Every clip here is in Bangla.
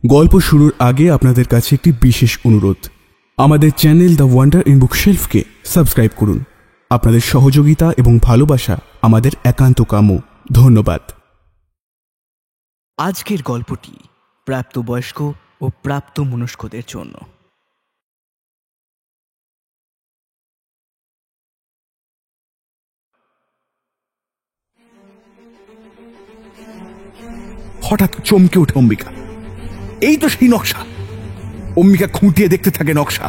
গল্প শুরুর আগে আপনাদের কাছে একটি বিশেষ অনুরোধ। আমাদের চ্যানেল দ্য ওয়ান্ডার ইন বুকশেলফকে সাবস্ক্রাইব করুন। আপনাদের সহযোগিতা এবং ভালোবাসা আমাদের একান্ত কাম্য। ধন্যবাদ। আজকের গল্পটি প্রাপ্তবয়স্ক ও প্রাপ্তমনস্কদের জন্য। হঠাৎ চমকে ওঠে অম্বিকা। এই তো সেই নকশা। অম্বিকা খুঁটিয়ে দেখতে থাকে নকশা।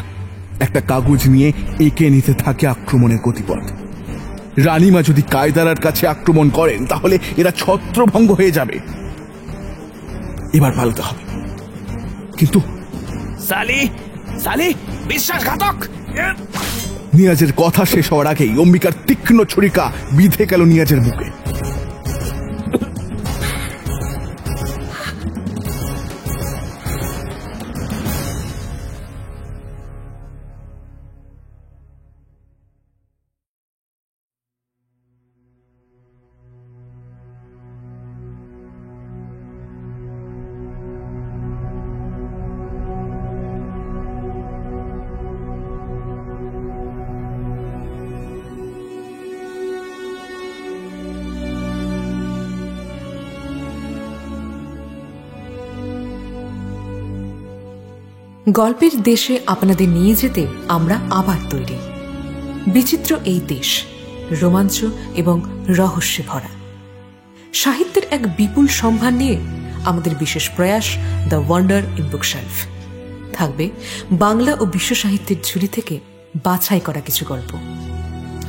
একটা কাগজ নিয়ে এঁকে নিতে থাকে আক্রমণের গতিপথ। রানীমা যদি কায়দারার কাছে আক্রমণ করেন তাহলে এরা ছত্রভঙ্গ হয়ে যাবে। এবার পালাতে হবে। কিন্তু সালি সালি বিশ্বাসঘাতক! নিয়াজের কথা শেষ হওয়ার আগেই অম্বিকার তীক্ষ্ণ ছুরিকা বিঁধে গেল নিয়াজের বুকে। গল্পের দেশে আপনাদের নিয়ে যেতে আমরা আবার তৈরি। বিচিত্র এই দেশ রোমাঞ্চ এবং রহস্যে ভরা। সাহিত্যের এক বিপুল সম্ভার নিয়ে আমাদের বিশেষ প্রয়াস দ্য ওয়ান্ডার ইন বুকশেলফ। থাকবে বাংলা ও বিশ্ব সাহিত্যের ঝুলি থেকে বাছাই করা কিছু গল্প।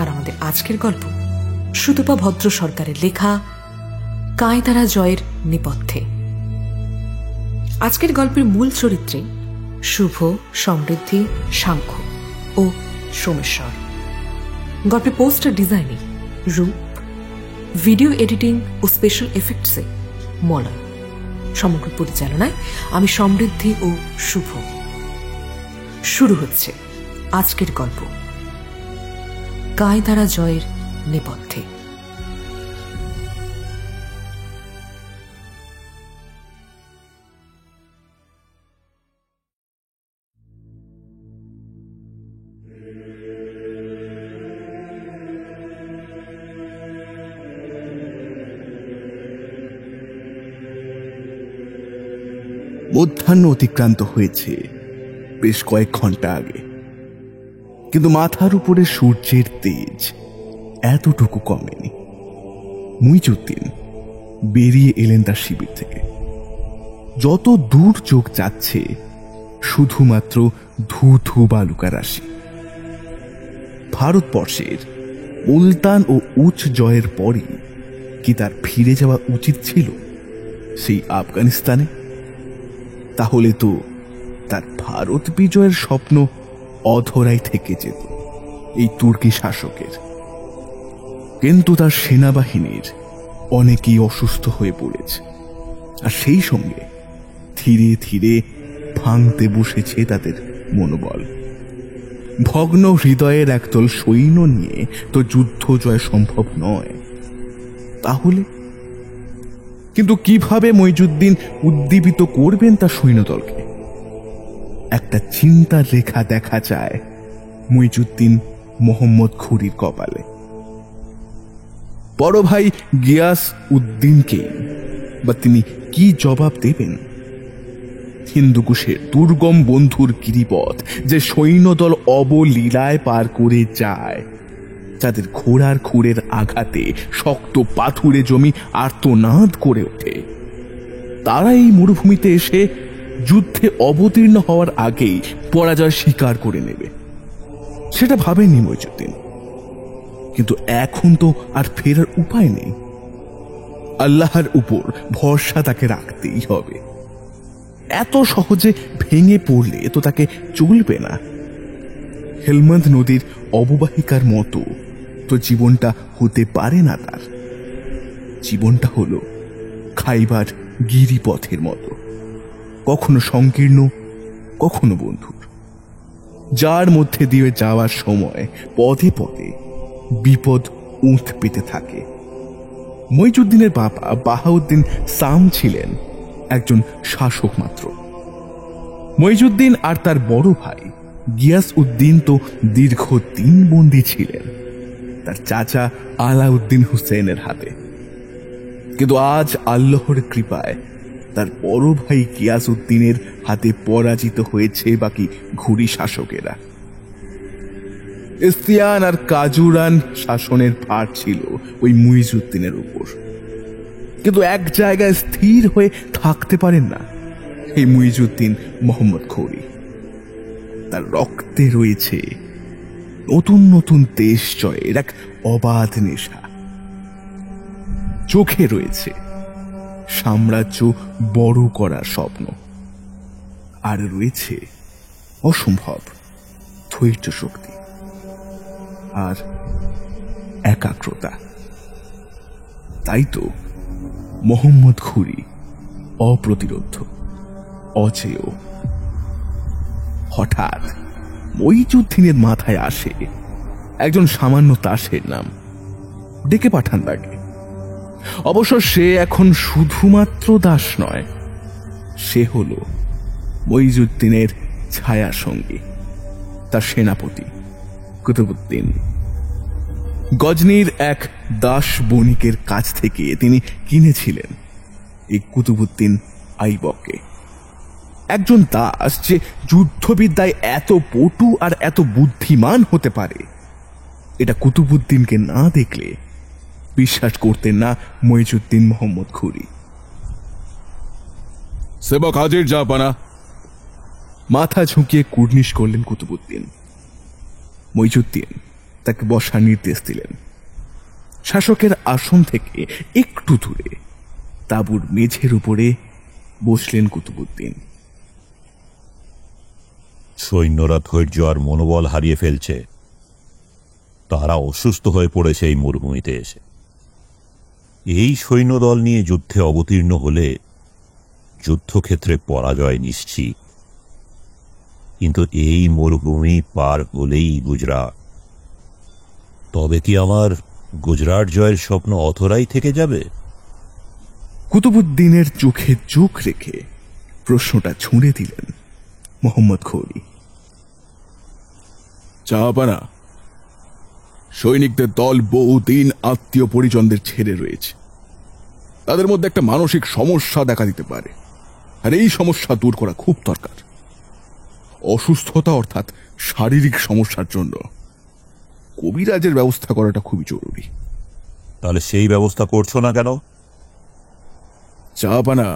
আর আমাদের আজকের গল্প সুতপা ভদ্র সরকারের লেখা কায়দারা জয়ের নেপথ্যে। আজকের গল্পের মূল চরিত্রে শুভ, সমৃদ্ধি, সাংখ্য ও সোমেশ্বর। গল্পের পোস্টার ডিজাইনে রূপ, ভিডিও এডিটিং ও স্পেশাল এফেক্টসে মলয়। সমগ্র পরিচালনায় আমি সমৃদ্ধি ও শুভ। শুরু হচ্ছে আজকের গল্প কায়দারা জয়ের নেপথ্যে। মধ্যাহ্ন অতিক্রান্ত হয়েছে বেশ কয়েক ঘন্টা আগে, কিন্তু মাথার উপরে সূর্যের তেজ এতটুকু কমেনি। মুইজউদ্দিন বেরিয়ে এলেন তার শিবির থেকে। যত দূর চোখ যাচ্ছে শুধুমাত্র ধু ধু বালুকা রাশি। ভারতবর্ষের মুলতান ও উচ জয়ের পরই কি তার ফিরে যাওয়া উচিত ছিল সেই আফগানিস্তানে? তাহলে তো তার ভারত বিজয়ের স্বপ্ন অধরাই থেকে যেত এই তুর্কি শাসকের। কিন্তু তার সেনাবাহিনীর অনেকেই অসুস্থ হয়ে পড়েছে, আর সেই সঙ্গে ধীরে ধীরে ভাঙতে বসেছে তাদের মনোবল। ভগ্ন হৃদয়ের একদল সৈন্য নিয়ে তো যুদ্ধ জয় সম্ভব নয়। তাহলে কিন্তু কিভাবে মুইজউদ্দিন উদ্দীপিত করবেন তার সৈন্যদলকে? একটা চিন্তার রেখা দেখা যায় মুইজউদ্দিন মোহাম্মদ ঘুরির কপালে। বড় ভাই গিয়াস উদ্দিনকে বা তিনি কি জবাব দেবেন? হিন্দুকুশের দুর্গম বন্ধুর গিরিপথ যে সৈন্যদল অবলীলায় পার করে যায়, যাদের ঘোড়ার খুরের আঘাতে শক্ত পাথুরে জমি আর্তনাদ করে ওঠে, তারা এই মরুভূমিতে এসে যুদ্ধে অবতীর্ণ হওয়ার আগেই পরাজয় স্বীকার করে নেবে, সেটা ভাবেননি মুইজউদ্দিন। কিন্তু এখন তো আর ফেরার উপায় নেই। আল্লাহর উপর ভরসা তাকে রাখতেই হবে। এত সহজে ভেঙে পড়লে তো তাকে চলবে না। হেলমন্দ নদীর অববাহিকার মতো তো জীবনটা হতে পারে না তার। জীবনটা হলো খাইবার গিরিপথের মতো, কখনো সংকীর্ণ, কখনো বন্ধুর, যার মধ্যে দিয়ে যাওয়ার সময় পদে পদে বিপদ উঁথ পেতে থাকে। মুইজউদ্দিনের বাবা বাহাউদ্দিন সাম ছিলেন একজন শাসক মাত্র, মইজুদ্দিন আর তার বড় ভাই গিয়াস উদ্দিন তো দীর্ঘ 3 বন্দী ছিলেন তার চাচা আলাউদ্দিন হুসেনের হাতে। কিন্তু আজ আল্লাহর কৃপায় তার বড় ভাই গিয়াস উদ্দিনের হাতে পরাজিত হয়েছে বাকি ঘুরি শাসকেরা। ইস্তিয়ান আর কাজুরান শাসনের ভার ছিল ওই মুইজুদ্দিনের উপর। কিন্তু এক জায়গায় স্থির হয়ে থাকতে পারেন না এই মুইজুদ্দিন মোহাম্মদ ঘুরি। তার রক্তে রয়েছে নতুন নতুন দেশ জয়ের এক অবাধ নেশা, চোখে রয়েছে সাম্রাজ্য বড় করার স্বপ্ন, আর রয়েছে অসম্ভব ধৈর্য শক্তি আর একাগ্রতা। তাই তো মোহাম্মদ ঘুরি অপ্রতিরোধ্য, অজেয়। হঠাৎ মইজুদ্দিনের মাথায় আসে একজন সামান্য দাসের নাম। ডেকে পাঠান তাকে। অবশ্য সে এখন শুধুমাত্র দাস নয়, সে হল মইজুদ্দিনের ছায়া সঙ্গী, তার সেনাপতি কুতুবউদ্দিন। গজনির এক দাস বণিকের কাছ থেকে তিনি কিনেছিলেন এই কুতুবউদ্দিন আইবককে। একজন দাস যে যুদ্ধবিদ্যায় এত পটু আর এত বুদ্ধিমান হতে পারে, এটা কুতুবউদ্দিনকে না দেখলে বিশ্বাস করতেন না মইজুদ্দিন মোহাম্মদ ঘুরি। সেবক হাজির জাপানা, মাথা ঝুঁকিয়ে কুর্নিশ করলেন কুতুবউদ্দিন। মইজুদ্দিন তাকে বসার নির্দেশ দিলেন। শাসকের আসন থেকে একটু দূরে তাঁবুর মেঝের উপরে বসলেন কুতুবউদ্দিন। সৈন্যরা ধৈর্য আর মনোবল হারিয়ে ফেলছে, তারা অসুস্থ হয়ে পড়েছে এই মরুভূমিতে এসে। এই সৈন্যদল নিয়ে যুদ্ধে অবতীর্ণ হলে যুদ্ধক্ষেত্রে পরাজয় নিশ্চিত। কিন্তু এই মরুভূমি পার হলেই গুজরাট। তবে কি আমার গুজরাট জয়ের স্বপ্ন অথরাই থেকে যাবে? কুতুবউদ্দিনের চোখে চোখ রেখে প্রশ্নটা ছুঁড়ে দিলেন মোহাম্মদ ঘুরি। চাপানা, সৈনিকদের দল বহুদিন আত্মীয় পরিজনদের ছেড়ে রয়েছে। তাদের মধ্যে একটা মানসিক সমস্যা দেখা দিতে পারে, আর এই সমস্যা দূর করা খুব দরকার। অসুস্থতা অর্থাৎ শারীরিক সমস্যার জন্য কবিরাজের ব্যবস্থা করাটা খুবই জরুরি। তাহলে সেই ব্যবস্থা করছো না কেন? চাপানা,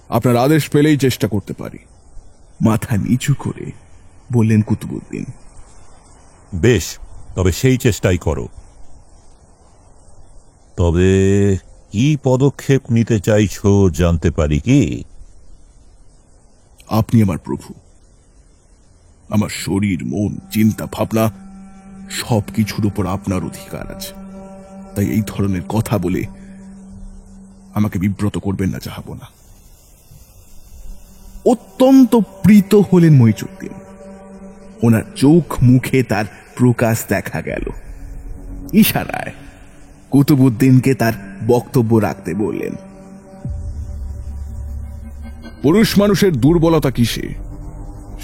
আপনার আদেশ পেলেই চেষ্টা করতে পারি, মাথা নিচু করে বললেন কুতুবউদ্দিন। বেশ, তবে সেই চেষ্টাই করো। তবে কি পদক্ষেপ নিতে চাইছো জানতে পারি কি? আপনি আমার প্রভু, আমার শরীর, মন, চিন্তা, ভাবনা সবকিছুর উপর আপনার অধিকার আছে। তাই এই ধরনের কথা বলে আমাকে বিব্রত করবেন না, চাহাবো না। অত্যন্ত প্রীত হলেন মইজুদ্দিন। ওনার চোখ মুখে তার প্রকাশ দেখা গেল। ইশারায় কুতুবউদ্দিনকে তার বক্তব্য রাখতে বললেন। পুরুষ মানুষের দুর্বলতা কিসে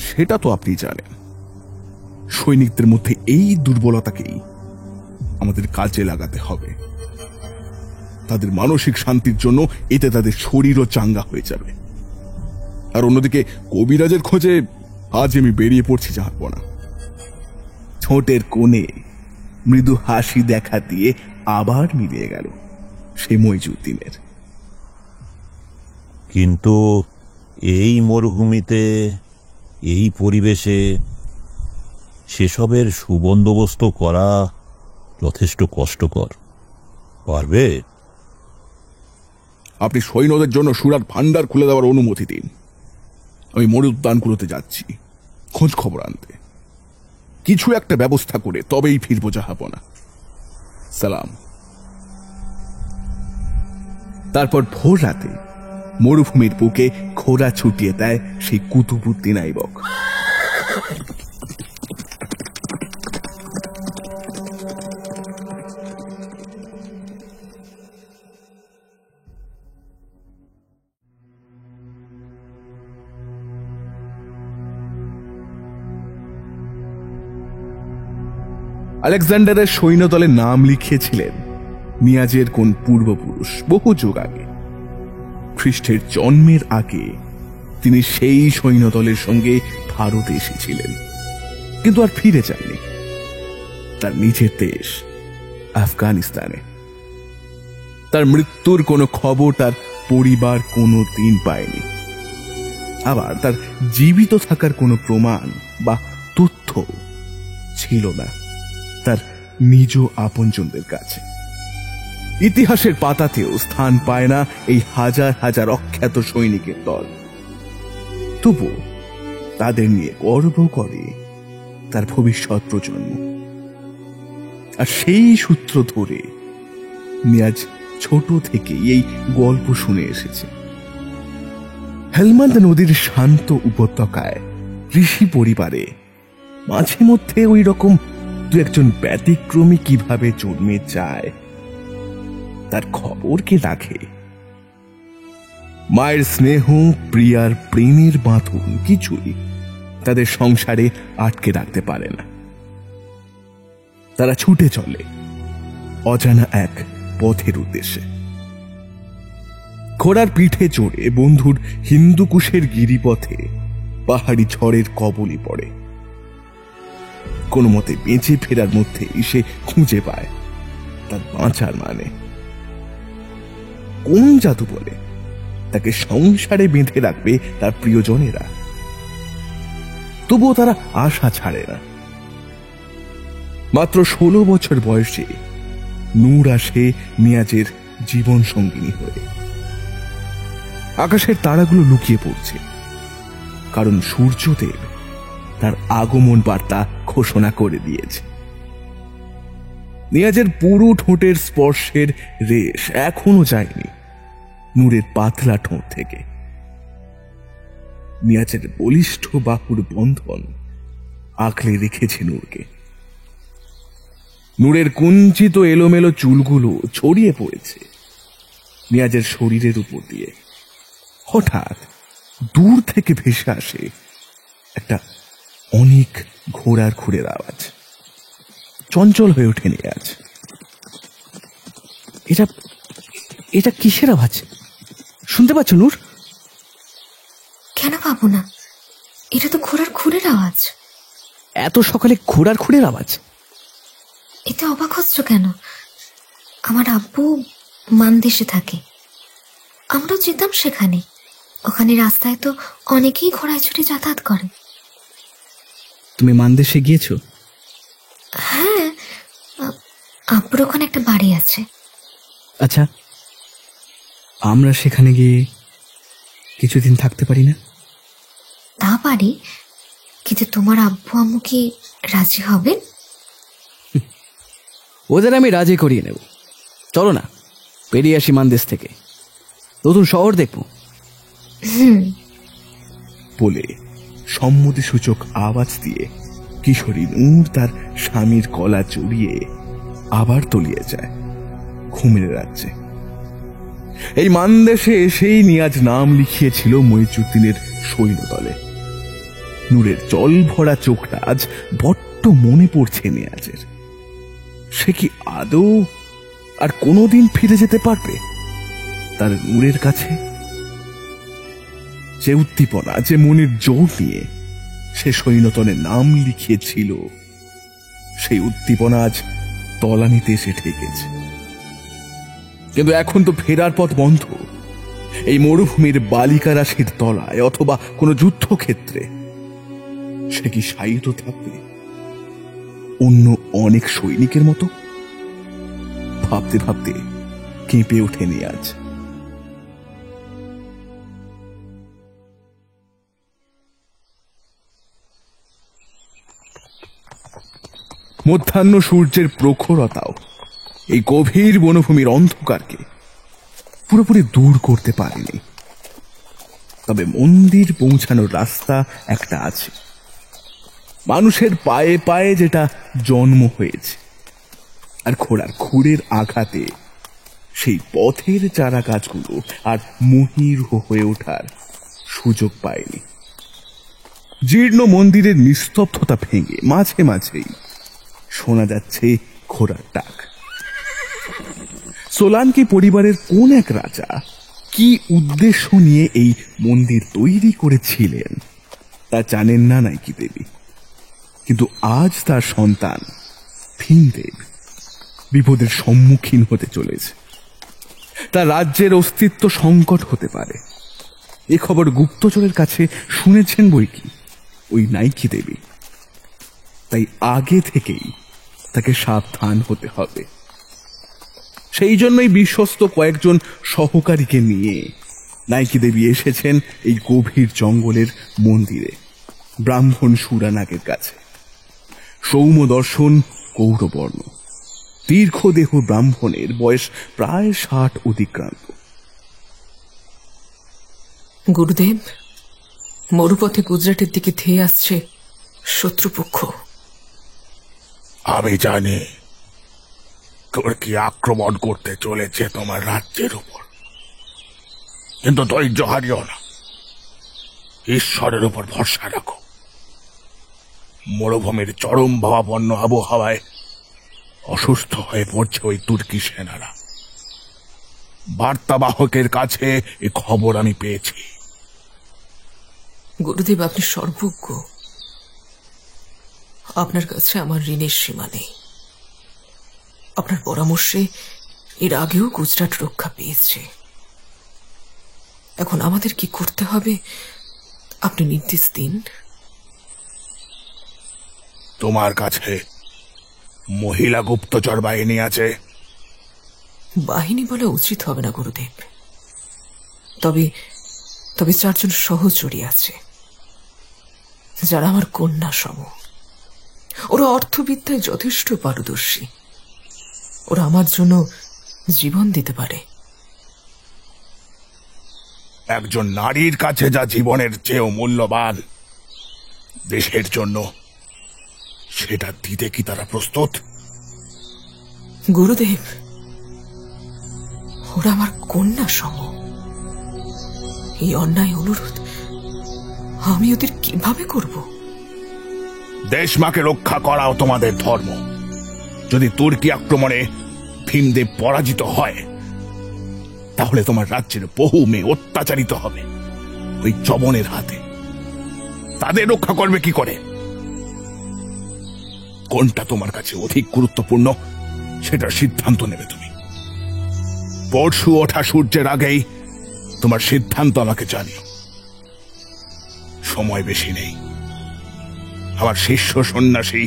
সেটা তো আপনি জানেন। সৈনিকদের মধ্যে এই দুর্বলতাকেই আমাদের কাজে লাগাতে হবে। তাদের মানসিক শান্তির জন্য এতে তাদের শরীরও চাঙ্গা হয়ে যাবে। আর অন্যদিকে কবিরাজের খোঁজে আজ আমি বেরিয়ে পড়ছি, জানবো না। ঠোঁটের কোণে মৃদু হাসি দেখা দিয়ে আবার মিলিয়ে গেল সে মইজুদ্দিনের। কিন্তু এই মরুভূমিতে, এই পরিবেশে সেসবের সুবন্দোবস্ত করা যথেষ্ট কষ্টকর। পারবে? আপনি সৈন্যদের জন্য সুরার ভান্ডার খুলে দেওয়ার অনুমতি দিন। আমি মরুদ্যানগুলোতে যাচ্ছি খোঁজ খবর আনতে। কিছু একটা ব্যবস্থা করে তবেই ফিরবো, যাহাবো না। সালাম। তারপর ভোর রাতে মরুভূমির বুকে ঘোড়া ছুটিয়ে দেয় সেই কুতুবউদ্দিন আইবক। আলেকজান্ডারের সৈন্যদলে নাম লিখিয়েছিলেন নিয়াজের কোন পূর্বপুরুষ বহু যুগ আগে। খ্রিস্টের জন্মের আগে তিনি সেই সৈন্যদলের সঙ্গে ভারতে এসেছিলেন, কিন্তু আর ফিরে যাননি তার নিজের দেশ আফগানিস্তানে। তার মৃত্যুর কোনো খবর তার পরিবার কোনো দিন পায়নি। আবার তার জীবিত থাকার কোনো প্রমাণ বা তথ্য ছিল না তার নিজ আপনজনদের কাছে। ইতিহাসের পাতাতেও স্থান পায় না এই হাজার হাজার অখ্যাত সৈনিকের দল। তবু তাদের নিয়ে গর্ব করে তার ভবিষ্যৎ প্রজন্ম। আর সেই সূত্র ধরে নিয়াজ ছোট থেকেই এই গল্প শুনে এসেছে। হেলমান্দ নদীর শান্ত উপত্যকায় ঋষি পরিবারে মাঝে মধ্যে ওই রকম দু একজন ব্যতিক্রমী কিভাবে জন্মে যায় তার খবর কে রাখে? মায়ের স্নেহ, প্রিয়ার প্রেমের বাঁধন কিছুই তাদের সংসারে আটকে রাখতে পারে না। তারা ছুটে চলে অজানা এক পথের উদ্দেশ্যে। ঘোড়ার পিঠে চড়ে বন্ধুর হিন্দুকুশের গিরিপথে পাহাড়ি ঝড়ের কবলে পড়ে। কোনো মতে বেঁচে ফেরার মধ্যে সে খুঁজে পায় তার বাঁচার মানে। কোন জাদু বলে তাকে সংসারে বেঁধে রাখবে তার প্রিয়জনেরা? তবুও তারা আশা ছাড়ে না। মাত্র 16 বছর বয়সে নূর আসে নিয়াজের জীবন সঙ্গিনী হয়ে। আকাশের তারাগুলো লুকিয়ে পড়ছে, কারণ সূর্যদেব তার আগমন বার্তা ঘোষণা করে দিয়েছে। নিয়াজের পুরো ঠোঁটের স্পর্শের রেশ এখনো যায়নি নূরের পাতলা ঠোঁট থেকে। নিয়াজের বলিষ্ঠ বাহুর বন্ধন আঁকলে রেখেছে নূরকে। নূরের কুঞ্চিত এলোমেলো চুলগুলো ছড়িয়ে পড়েছে নিয়াজের শরীরের উপর দিয়ে। হঠাৎ দূর থেকে ভেসে আসে একটা অনেক ঘোড়ার খুরের আওয়াজ। চঞ্চল হয়ে ওঠে নিয়াজ। এটা এটা কিসের আওয়াজ? শুনতে পাচ্ছ নূর? কেন পাবো না? এটা তো ঘোড়ার খুরের আওয়াজ। এত সকালে ঘোড়ার খুরের আওয়াজ? এতে অবাক হচ্ছ কেন? আমার আব্বু মানদেশে থাকে, আমরাও যেতাম সেখানে। ওখানে রাস্তায় তো অনেকেই ঘোড়ায় চড়ে যাতায়াত করে। তুমি মানদেশে গিয়েছো? হ্যাঁ, আব্বুর ওখানে একটা বাড়ি আছে। আচ্ছা, আমরা সেখানে গিয়ে কিছুদিন থাকতে পারি না? তা পারি, কিন্তু তোমার আব্বু আম্মু কি রাজি হবেন? ওদের আমি রাজি করিয়ে নেব। চলো না, বেরিয়ে আসি মানদেশ থেকে, নতুন শহর দেখবো। বলে সম্মতিসূচক আওয়াজ দিয়ে কিশোরী নূর তার স্বামীর গলা জড়িয়ে আবার তলিয়ে যায় ঘুমের রাজ্যে। এই মানদেশে এসেই নিয়াজ নাম লিখিয়েছিল মইজুদ্দিনের সৈন্যদলে। নূরের জল ভরা চোখটা আজ বড্ড মনে পড়ছে নিয়াজের। সে কি আদৌ আর কোনোদিন ফিরে যেতে পারবে তার নূরের কাছে? যে উদ্দীপনা, যে মনের জোর নিয়ে সে সৈন্যদলে নাম লিখিয়েছিল, সেই উদ্দীপনা আজ তলানিতে এসে ঠেকেছে। কিন্তু এখন তো ফেরার পথ বন্ধ। এই মরুভূমির বালিকা রাশির তলায় অথবা কোনো যুদ্ধক্ষেত্রে সে কি শায়িত থাকবে অন্য অনেক সৈনিকের মতো? ভাবতে ভাবতে কেঁপে ওঠে নিয়াজ। মধ্যাহ্ন সূর্যের প্রখরতাও এই গভীর বনভূমির অন্ধকারকে পুরোপুরি দূর করতে পারেনি। তবে মন্দির পৌঁছানোর রাস্তা একটা আছে, মানুষের পায়ে পায়ে যেটা জন্ম হয়েছে, আর ঘোড়ার খুরের আঘাতে সেই পথের চারা গাছগুলো আর মহির হয়ে ওঠার সুযোগ পায়নি। জীর্ণ মন্দিরের নিস্তব্ধতা ভেঙে মাঝে মাঝেই শোনা যাচ্ছে ঘোড়ার ডাক। সোলাঙ্কি পরিবারের কোন এক রাজা কি উদ্দেশ্য নিয়ে এই মন্দির তৈরি করেছিলেন তা জানেন না নাইকি দেবী, কিন্তু আজ তার সন্তান ভীমদেব বিপদের সম্মুখীন হতে চলেছে। তার রাজ্যের অস্তিত্ব সংকট হতে পারে, এ খবর গুপ্তচরের কাছে শুনেছেন বই কি ওই নাইকি দেবী। তাই আগে থেকেই তাকে সাবধান হতে হবে। সেই জন্যই বিশ্বস্ত কয়েকজন সহকারীকে নিয়ে নাইকি দেবী এসেছেন এই গভীর জঙ্গলের মন্দিরে ব্রাহ্মণ সুরানাগের কাছে। সৌম্য দর্শন, গৌরবর্ণ, দীর্ঘদেহ ব্রাহ্মণের বয়স প্রায় 60 অতিক্রান্ত। গুরুদেব, মরুপথে গুজরাটের দিকে ধেয়ে আসছে শত্রুপক্ষ। আমি জানি তুর্কি আক্রমণ করতে চলেছে তোমার রাজ্যের উপর, কিন্তু ধৈর্য হারিও না, ঈশ্বরের উপর ভরসা রাখো। মরুভূমির চরম ভাবাপন্ন আবহাওয়ায় অসুস্থ হয়ে পড়ছে ওই তুর্কি সেনারা। বার্তাবাহকের কাছে এ খবর আমি পেয়েছি। গুরুদেব, আপনি সর্বজ্ঞ, আপনার কাছে আমার ঋণের সীমা নেই। আপনার পরামর্শে এর আগেও গুজরাট রক্ষা পেয়েছে। এখন আমাদের কি করতে হবে আপনি নির্দেশ দিন। তোমার কাছে মহিলা গুপ্তচর বাহিনী আছে? বাহিনী বলা উচিত হবে না গুরুদেব, তবে তবে 4 জন সহচরী আছে যারা আমার কন্যা সম। ওরা অর্থবিদ্যায় যথেষ্ট পারদর্শী। ওরা আমার জন্য জীবন দিতে পারে। একজন নারীর কাছে যা জীবনের চেয়েও মূল্যবান দেশের জন্য, সেটা দিতে কি তারা প্রস্তুত? গুরুদেব, ওরা আমার কন্যা সম। এই অন্যায় অনুরোধ আমি ওদের কিভাবে করব? দেশমাকে রক্ষা করাও তোমাদের ধর্ম। যদি তুর্কি আক্রমণে ভীমদেব পরাজিত হয়, তাহলে তোমার রাজ্যের বহু মেয়ে অত্যাচারিত হবে ওই চবনের হাতে। তাদের রক্ষা করবে কি করে? কোনটা তোমার কাছে অধিক গুরুত্বপূর্ণ সেটার সিদ্ধান্ত নেবে তুমি। পরশু ওঠা সূর্যের আগেই তোমার সিদ্ধান্ত আমাকে জানিও। সময় বেশি নেই। আমার শিষ্য সন্ন্যাসী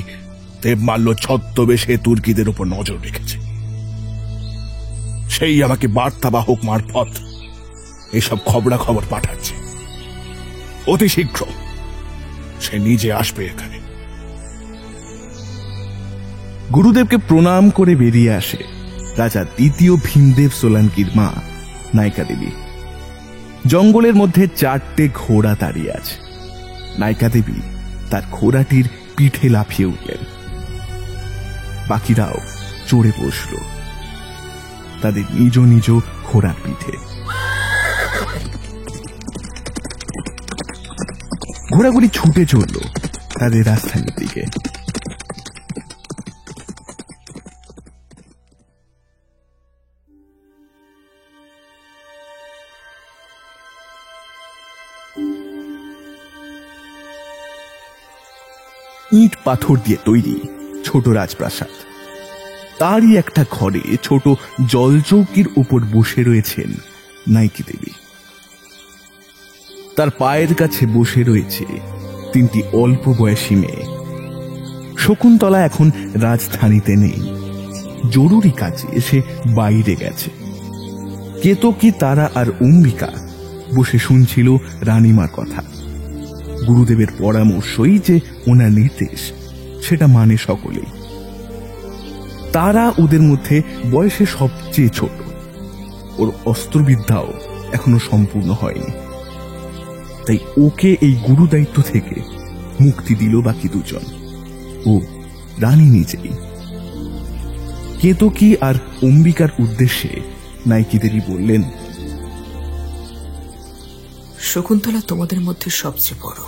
দেবমাল্য ছদ্মবেশে তুর্কিদের উপর নজর রেখেছে। সেই আমাকে বার্তাবাহক মারফত এসব খবরাখবর পাঠাচ্ছে। অতি শীঘ্র সে নিজে আসবে এখানে। গুরুদেবকে প্রণাম করে বেরিয়ে আসে রাজা দ্বিতীয় ভীমদেব সোলাঙ্কির মা নায়িকা দেবী। জঙ্গলের মধ্যে 4টে ঘোড়া দাঁড়িয়ে আছে। নায়িকা দেবী তার ঘোড়াটির পিঠে লাফিয়ে উঠলেন। বাকিরাও চড়ে বসল তাদের নিজ নিজ ঘোড়ার পিঠে। ঘোড়াগুলি ছুটে চলল তাদের রাজধানীর দিকে। ইট পাথর দিয়ে তৈরি ছোট রাজপ্রাসাদ। তারই একটা ঘরে ছোট জলচৌকির উপর বসে রয়েছেন নাইকি দেবী। তার পায়ের কাছে বসে রয়েছে 3টি অল্প বয়সী মেয়ে। শকুন্তলা এখন রাজধানীতে নেই, জরুরি কাজে এসে বাইরে গেছে। কেতকী, তারা আর অম্বিকা বসে শুনছিল রানীমার কথা। গুরুদেবের পরামর্শই যে ওনার নির্দেশ, সেটা মানে সকলেই। তারা ওদের মধ্যে বয়সে সবচেয়ে ছোট। ওর অস্ত্রবিদ্যাও এখনো সম্পূর্ণ হয়নি, তাই ওকে এই গুরু দায়িত্ব থেকে মুক্তি দিল বাকি 2 জন ও রানী নিজেই। কেতকী আর অম্বিকার উদ্দেশ্যে নাইকি দেবী বললেন, শকুন্তলা তোমাদের মধ্যে সবচেয়ে বড়।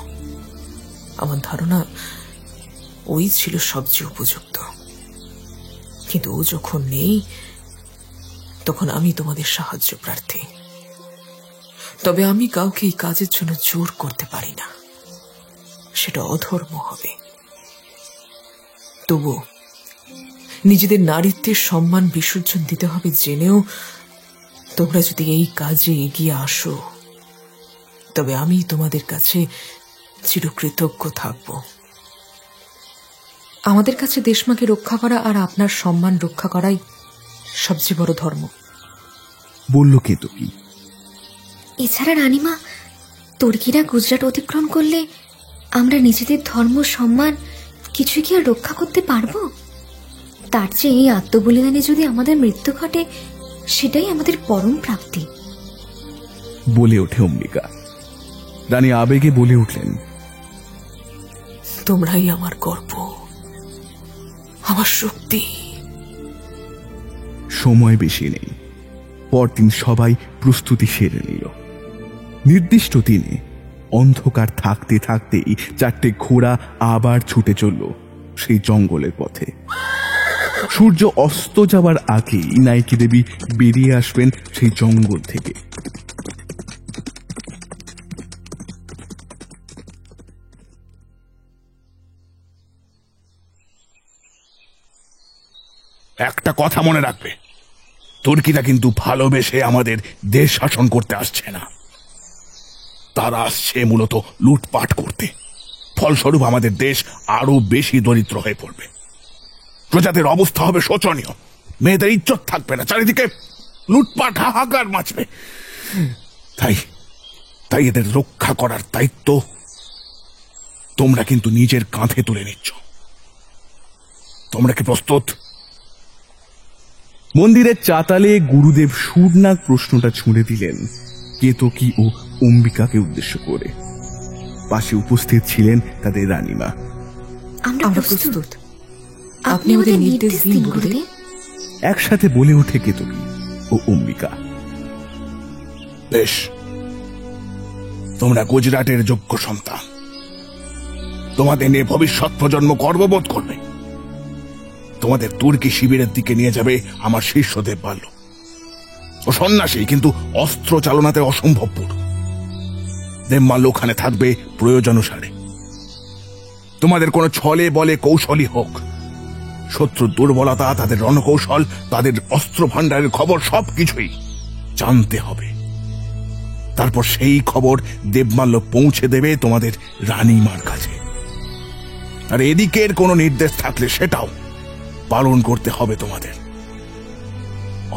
আমার ধারণা ওই ছিল সবচেয়ে উপযুক্ত। কিন্তু ও যখন নেই তখন আমি তোমাদের সাহায্য প্রার্থী। তবে আমি কাউকে এই কাজের জন্য জোর করতে পারি না, সেটা অধর্ম হবে। তবু নিজেদের নারীত্বের সম্মান বিসর্জন দিতে হবে জেনেও তোমরা যদি এই কাজে এগিয়ে আসো তবে আমি তোমাদের কাছে চিরকৃতজ্ঞ থাকব। আমাদের কাছে দেশমাকে রক্ষা করা আর আপনার সম্মান রক্ষা করাই সবচেয়ে বড় ধর্ম, বলল কেতকী। এছাড়া রানীমা, তুর্কিরা গুজরাট অতিক্রম করলে আমরা নিজেদের ধর্ম সম্মান কিছুই কি আর রক্ষা করতে পারবো? তার চেয়ে এই আত্মবলিদানে যদি আমাদের মৃত্যু ঘটে সেটাই আমাদের পরম প্রাপ্তি, বলে ওঠে অম্বিকা। রানী আবেগে বলে উঠলেন, তোমরাই আমার গর্ব, আমার শক্তি। সময় বেশি নেই। পরদিন সবাই প্রস্তুতি সেরে নিল। নির্দিষ্ট দিনে অন্ধকার থাকতে থাকতেই 4টে ঘোড়া আবার ছুটে চলল সেই জঙ্গলের পথে। সূর্য অস্ত যাবার আগেই নায়িকা দেবী বেরিয়ে আসবেন সেই জঙ্গল থেকে। একটা কথা মনে রাখবে, তুর্কিরা কিন্তু ভালোবেসে আমাদের দেশ শাসন করতে আসছে না, তারা আসছে মূলত লুটপাট করতে। ফলস্বরূপ আমাদের দেশ আরো বেশি দরিদ্র হয়ে পড়বে, প্রজাদের অবস্থা হবে শোচনীয়, মেয়েদের ইজ্জত থাকবে না, চারিদিকে লুটপাট হাহাকার মাচবে। তাই এদের রক্ষা করার দায়িত্ব তোমরা কিন্তু নিজের কাঁধে তুলে নিচ্ছ। তোমরা কি প্রস্তুত? মন্দিরের চাতালে গুরুদেব সুরনাগ প্রশ্নটা ছুঁড়ে দিলেন কেতকী ও অম্বিকাকে উদ্দেশ্য করে। পাশে উপস্থিত ছিলেন তাদের রানীমা। আমরা প্রস্তুত। আপনি আমাদের নির্দেশ দিন গুরুদেব। একসাথে বলে ওঠে কেতকী ও অম্বিকা। বেশ, তোমরা গুজরাটের যোগ্য সন্তান, তোমাদের নিয়ে ভবিষ্যৎ প্রজন্ম গর্ববোধ করবে। তোমাদের তুর্কি শিবিরের দিকে নিয়ে যাবে আমার শিষ্য দেবমাল্য। ও সন্ন্যাসী, কিন্তু অস্ত্র চালনাতে অসম্ভবপর। দেবমাল্য ওখানে থাকবে প্রয়োজনুসারে। তোমাদের কোনো ছলে বলে কৌশলী হোক, শত্রুর দুর্বলতা, তাদের রণকৌশল, তাদের অস্ত্র ভাণ্ডারের খবর সবকিছুই জানতে হবে। তারপর সেই খবর দেবমাল্য পৌঁছে দেবে তোমাদের রানীমার কাছে। আর এদিকের কোনো নির্দেশ থাকলে সেটাও পালন করতে হবে তোমাদের।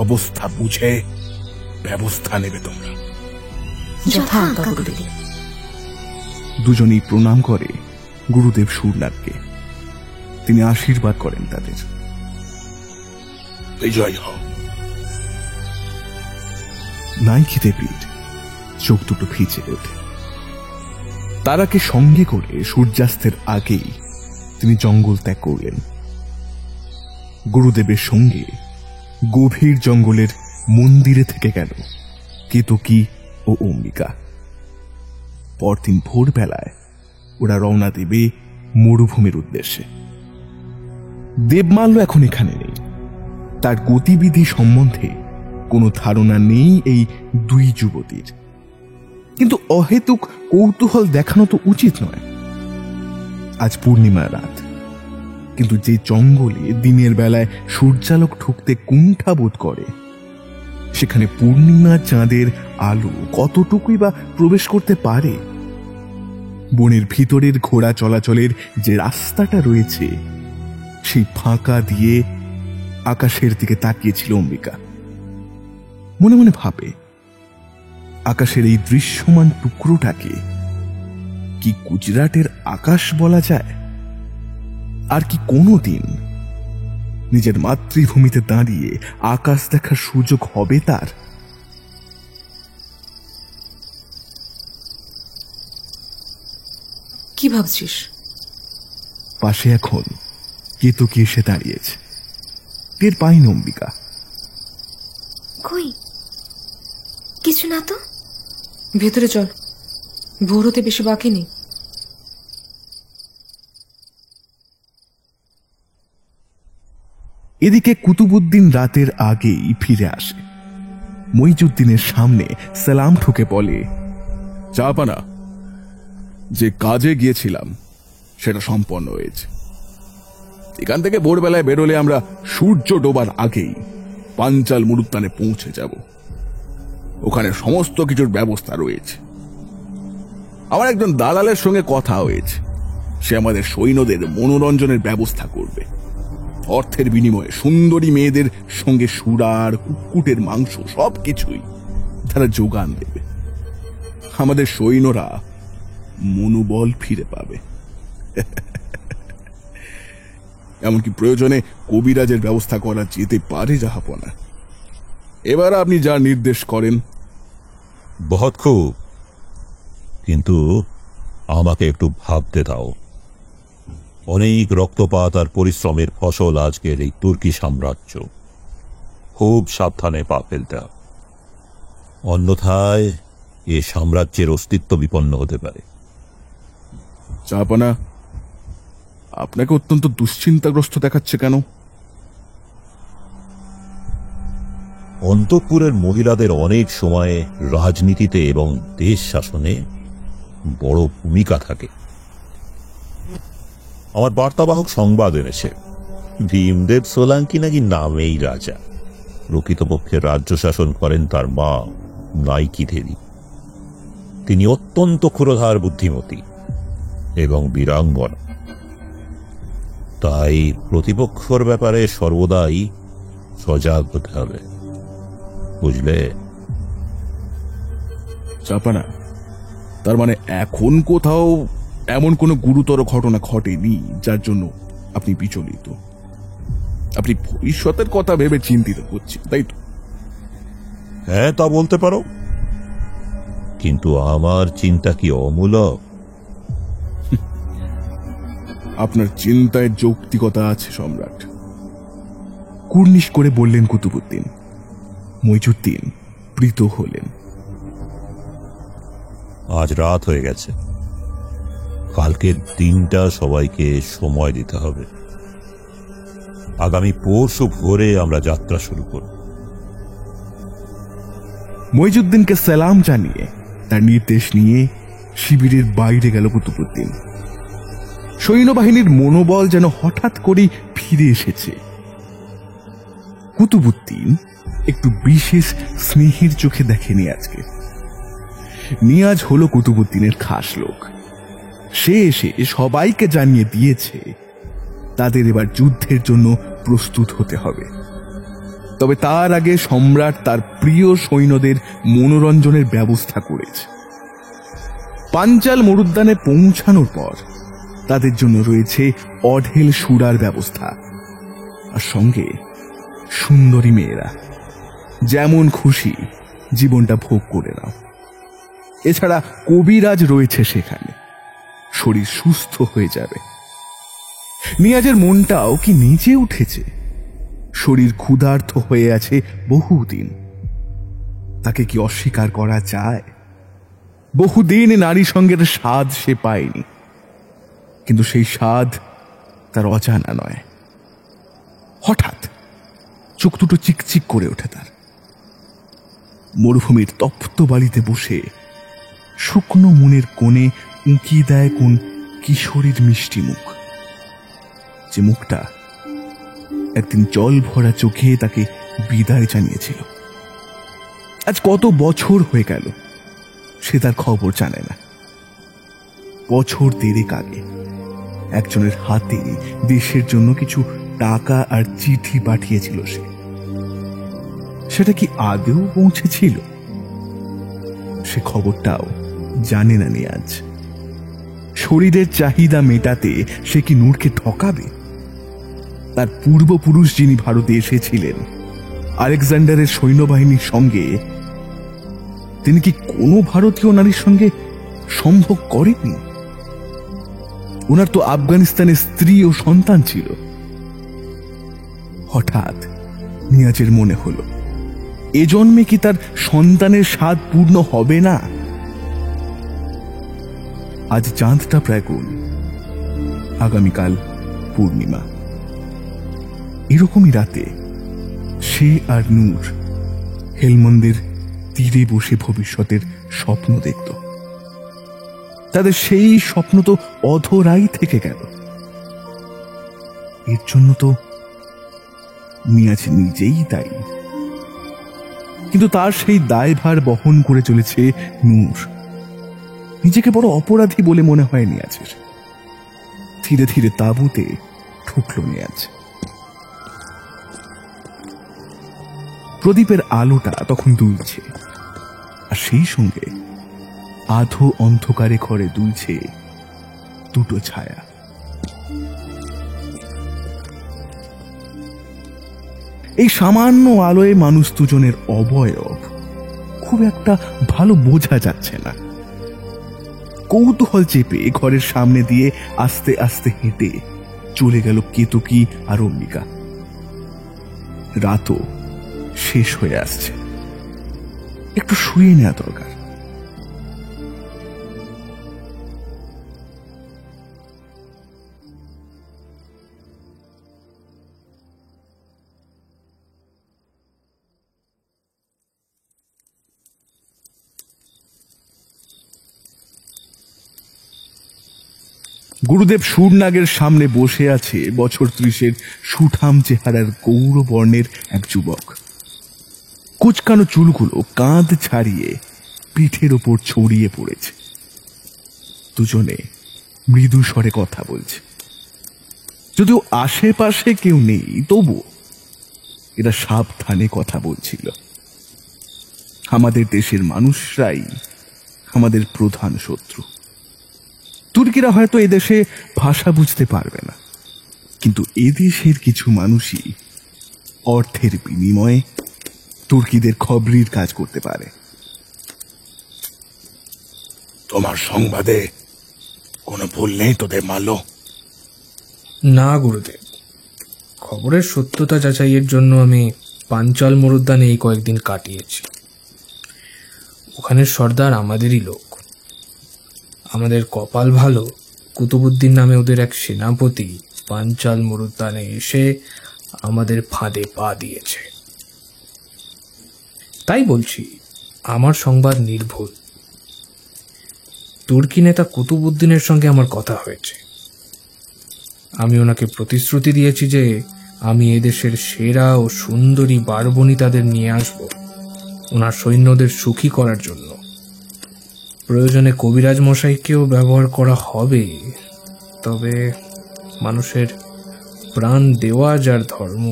অবস্থা বুঝে ব্যবস্থা নেবে তোমরা। দুজনেই প্রণাম করে গুরুদেব সুরনাগকে। তিনি আশীর্বাদ করেন তাদের। বিজয় হও। নায়িকা দেবীর চোখ দুটো ভিজে ওঠে। তারাকে সঙ্গে করে সূর্যাস্তের আগেই তিনি জঙ্গল ত্যাগ করলেন। গুরুদেবের সঙ্গে গভীর জঙ্গলের মন্দিরে থেকে গেল কেতকী ও অম্বিকা। পরদিন ভোরবেলায় ওরা রওনা দেবে মরুভূমির উদ্দেশ্যে। দেবমাল্য এখন এখানে নেই, তার গতিবিধি সম্বন্ধে কোনো ধারণা নেই এই দুই যুবতীর। কিন্তু অহেতুক কৌতূহল দেখানো তো উচিত নয়। আজ পূর্ণিমার রাত, কিন্তু যে জঙ্গলে দিনের বেলায় সূর্যালোক ঠুকতে কুণ্ঠাবোধ করে, সেখানে পূর্ণিমার চাঁদের আলো কতটুকুই বা প্রবেশ করতে পারে? বনের ভিতরের ঘোড়া চলাচলের যে রাস্তাটা রয়েছে, সেই ফাঁকা দিয়ে আকাশের দিকে তাকিয়েছিল অম্বিকা। মনে মনে ভাবে, আকাশের এই দৃশ্যমান টুকরোটাকে কি গুজরাটের আকাশ বলা যায়? আর কি কোনোদিন নিজের মাতৃভূমিতে দাঁড়িয়ে আকাশ দেখার সুযোগ হবে তার? কি ভাবছিস? পাশে এখন কেতকী এসে দাঁড়িয়েছে। টের পাইনি অম্বিকা। কই, কিছু না তো। ভেতরে চল, ভোর হতে বেশি বাকি নেই। এদিকে কুতুবুদ্দিন রাতের আগেই ফিরে আসে। মইজুদ্দিনের সামনে সালাম ঠুকে বলে, চাপানা, যে কাজে গিয়েছিলাম সেটা সম্পন্ন হয়েছে। এখান থেকে ভোরবেলায় বেরোলে আমরা সূর্য ডোবার আগেই পাঞ্চাল মুরুত্তানে পৌঁছে যাব। ওখানে সমস্ত কিছুর ব্যবস্থা রয়েছে। আমার একজন দালালের সঙ্গে কথা হয়েছে, সে আমাদের সৈন্যদের মনোরঞ্জনের ব্যবস্থা করবে। অর্থের বিনিময়ে সুন্দরী মেয়েদের সঙ্গে সুরার, কুকুটের মাংস সবকিছুই তারা যোগান দেবে। আমাদের সৈন্যরা মনোবল ফিরে পাবে। এমনকি প্রয়োজনে কবিরাজের ব্যবস্থা করা যেতে পারে জাহাপনা। এবার আপনি যা নির্দেশ করেন। বহুত খুব, কিন্তু আমাকে একটু ভাবতে দাও। অনেক রক্তপাত আর পরিশ্রমের ফসল আজকের এই তুর্কি সাম্রাজ্য। খুব সাবধানে পা ফেলতে হবে, অন্যথায় এ সাম্রাজ্যের অস্তিত্ব বিপন্ন হতে পারে। জাহাপনা, আপনাকে অত্যন্ত দুশ্চিন্তাগ্রস্ত দেখাচ্ছে কেন? অন্তঃপুরের মহিলাদের অনেক সময় রাজনীতিতে এবং দেশ শাসনে বড় ভূমিকা থাকে। আমার বার্তাবাহক সংবাদ এনেছে, ভীমদেব সোলাঙ্কি নাকি নামেই রাজা, প্রকৃতপক্ষে রাজ্য শাসন করেন তার মা নাইকি দেবী। তিনি অত্যন্ত ক্ষুরধার বুদ্ধিমতী এবং বীরাঙ্গনা। তাই প্রতিপক্ষর ব্যাপারে সর্বদাই সজাগ হতে হবে, বুঝলে? চাপানা, তার মানে এখন কোথাও এমন কোনো গুরুতর ঘটনা ঘটেনি যার জন্য আপনি বিচলিত? আপনি ভবিষ্যতের কথা ভেবে চিন্তিত হচ্ছেন, তাই তো? হ্যাঁ, তা বলতে পারো, কিন্তু আমার চিন্তা কি অমূলক? আপনার চিন্তায় যৌক্তিকতা আছে সম্রাট। কুর্নিশ করে বললেন কুতুবুদ্দিন। মইজুদ্দিন প্রীত হলেন। আজ রাত হয়ে গেছে, কালকের দিনটা সবাইকে সময় দিতে হবে। আগামী পরশু ভোরে আমরা যাত্রা শুরু করব। মইজুদ্দিনকে সালাম জানিয়ে তার নির্দেশ নিয়ে শিবিরের বাইরে গেল কুতুবুদ্দিন। সৈন্যবাহিনীর মনোবল যেন হঠাৎ করেই ফিরে এসেছে। কুতুবুদ্দিন একটু বিশেষ স্নেহের চোখে দেখেনি আজকে। নিয়াজ হলো কুতুবুদ্দিনের খাস লোক। সে এসে সবাইকে জানিয়ে দিয়েছে তাদের এবার যুদ্ধের জন্য প্রস্তুত হতে হবে। তবে তার আগে সম্রাট তার প্রিয় সৈন্যদের মনোরঞ্জনের ব্যবস্থা করেছে। পাঞ্চাল মরুদ্যানে পৌঁছানোর পর তাদের জন্য রয়েছে অঢেল সুরার ব্যবস্থা, আর সঙ্গে সুন্দরী মেয়েরা। যেমন খুশি জীবনটা ভোগ করে নাও। এছাড়া কবিরাজ রয়েছে সেখানে, শরীর সুস্থ হয়ে যাবে। নিয়াজের মনটাও কি নিচে উঠেছে। শরীর ক্ষুধার্ত হয়ে আছে বহুদিন, তাকে কি অস্বীকার করা যায়? বহুদিন নারী সঙ্গের স্বাদ সে পায়নি, কিন্তু সেই স্বাদ তার অজানা নয়। হঠাৎ চোখ দুটো চিকচিক করে ওঠে তার। মরুভূমির তপ্ত বালিতে বসে শুকনো মনের কোণে উঁকি দেয় কোন কিশোরীর মিষ্টি মুখ, যে মুখটা একদিন জল ভরা চোখে তাকে বিদায় জানিয়েছিল। আজ কত বছর হয়ে গেল সে তার খবর জানে না। বছর দেড়েক আগে একজনের হাতে দেশের জন্য কিছু টাকা আর চিঠি পাঠিয়েছিল সে। সেটা কি আদেও পৌঁছেছিল? সে খবরটাও জানে না নিয়াজ। শরীরের চাহিদা মেটাতে সে কি নূরকে ঠকাবে? তার পূর্বপুরুষ যিনি ভারতে এসেছিলেন আলেকজান্ডারের সৈন্যবাহিনীর সঙ্গে, তিনি কি কোনো ভারতীয় নারীর সঙ্গে সম্ভোগ করেননি? ওনার তো আফগানিস্তানে স্ত্রী ও সন্তান ছিল। হঠাৎ নিয়াজের মনে হলো, এ জন্মে কি তার সন্তানের স্বাদ পূর্ণ হবে না? আজ চাঁদটা প্রায় গুণ, আগামীকাল পূর্ণিমা। এরকমই রাতে সে আর নূর হেলমন্দের তীরে বসে ভবিষ্যতের স্বপ্ন দেখত। তাদের সেই স্বপ্ন তো অধরাই থেকে গেল। এর জন্য তো নিয়াজ নিজেই দায়ী, কিন্তু তার সেই দায়ভার বহন করে চলেছে নূর। নিজেকে বড় অপরাধী বলে মনে হয় নিয়াজের। ধীরে ধীরে তাঁবুতে ঢুকল নিয়াজ। প্রদীপের আলোটা তখন দুলছে, আর সেই সঙ্গে আধো অন্ধকারে ঘরে দুলছে দুটো ছায়া। এই সামান্য আলোয় মানুষ দুজনের অবয়ব খুব একটা ভালো বোঝা যাচ্ছে না। কৌতূহল চেপে ঘরের সামনে দিয়ে আস্তে আস্তে হেঁটে চলে গেল কেতকী আর অম্বিকা। রাতও শেষ হয়ে আসছে, একটু শুয়ে নেওয়া দরকার। গুরুদেব সুরনাগের সামনে বসে আছে বছর 30-এর সুঠাম চেহারার গৌরবর্ণের এক যুবক। কুচকানো চুলগুলো কাঁধ ছাড়িয়ে পিঠের ওপর ছড়িয়ে পড়েছে। দুজনে মৃদু স্বরে কথা বলছে। যদিও আশেপাশে কেউ নেই, তবু এরা সাবধানে কথা বলছিল। আমাদের দেশের মানুষরাই আমাদের প্রধান শত্রু। তুর্কিরা হয়তো এদেশে ভাষা বুঝতে পারবে না, কিন্তু এদেশের কিছু মানুষই অর্থের বিনিময়ে তুর্কিদের খবরির কাজ করতে পারে। তোমার সংবাদে কোনো ভুল নেই তোদের মারল? না গুরুদেব, খবরের সত্যতা যাচাইয়ের জন্য আমি পাঞ্চাল মরুদ্যানে এই কয়েকদিন কাটিয়েছি। ওখানের সর্দার আমাদেরই লোক। আমাদের কপাল ভালো, কুতুবুদ্দিন নামে ওদের এক সেনাপতি পাঞ্চাল মরুদ্যানে এসে আমাদের ফাঁদে পা দিয়েছে। তাই বলছি, আমার সংবাদ নির্ভুল। তুর্কি নেতা কুতুবুদ্দিনের সঙ্গে আমার কথা হয়েছে। আমি ওনাকে প্রতিশ্রুতি দিয়েছি যে আমি এদেশের সেরা ও সুন্দরী বারবনিতাদের নিয়ে আসব ওনার সৈন্যদের সুখী করার জন্য। প্রয়োজনে কবিরাজ মশাইকেও ব্যবহার করা হবে, তবে মানুষের প্রাণ দেওয়া যার ধর্ম,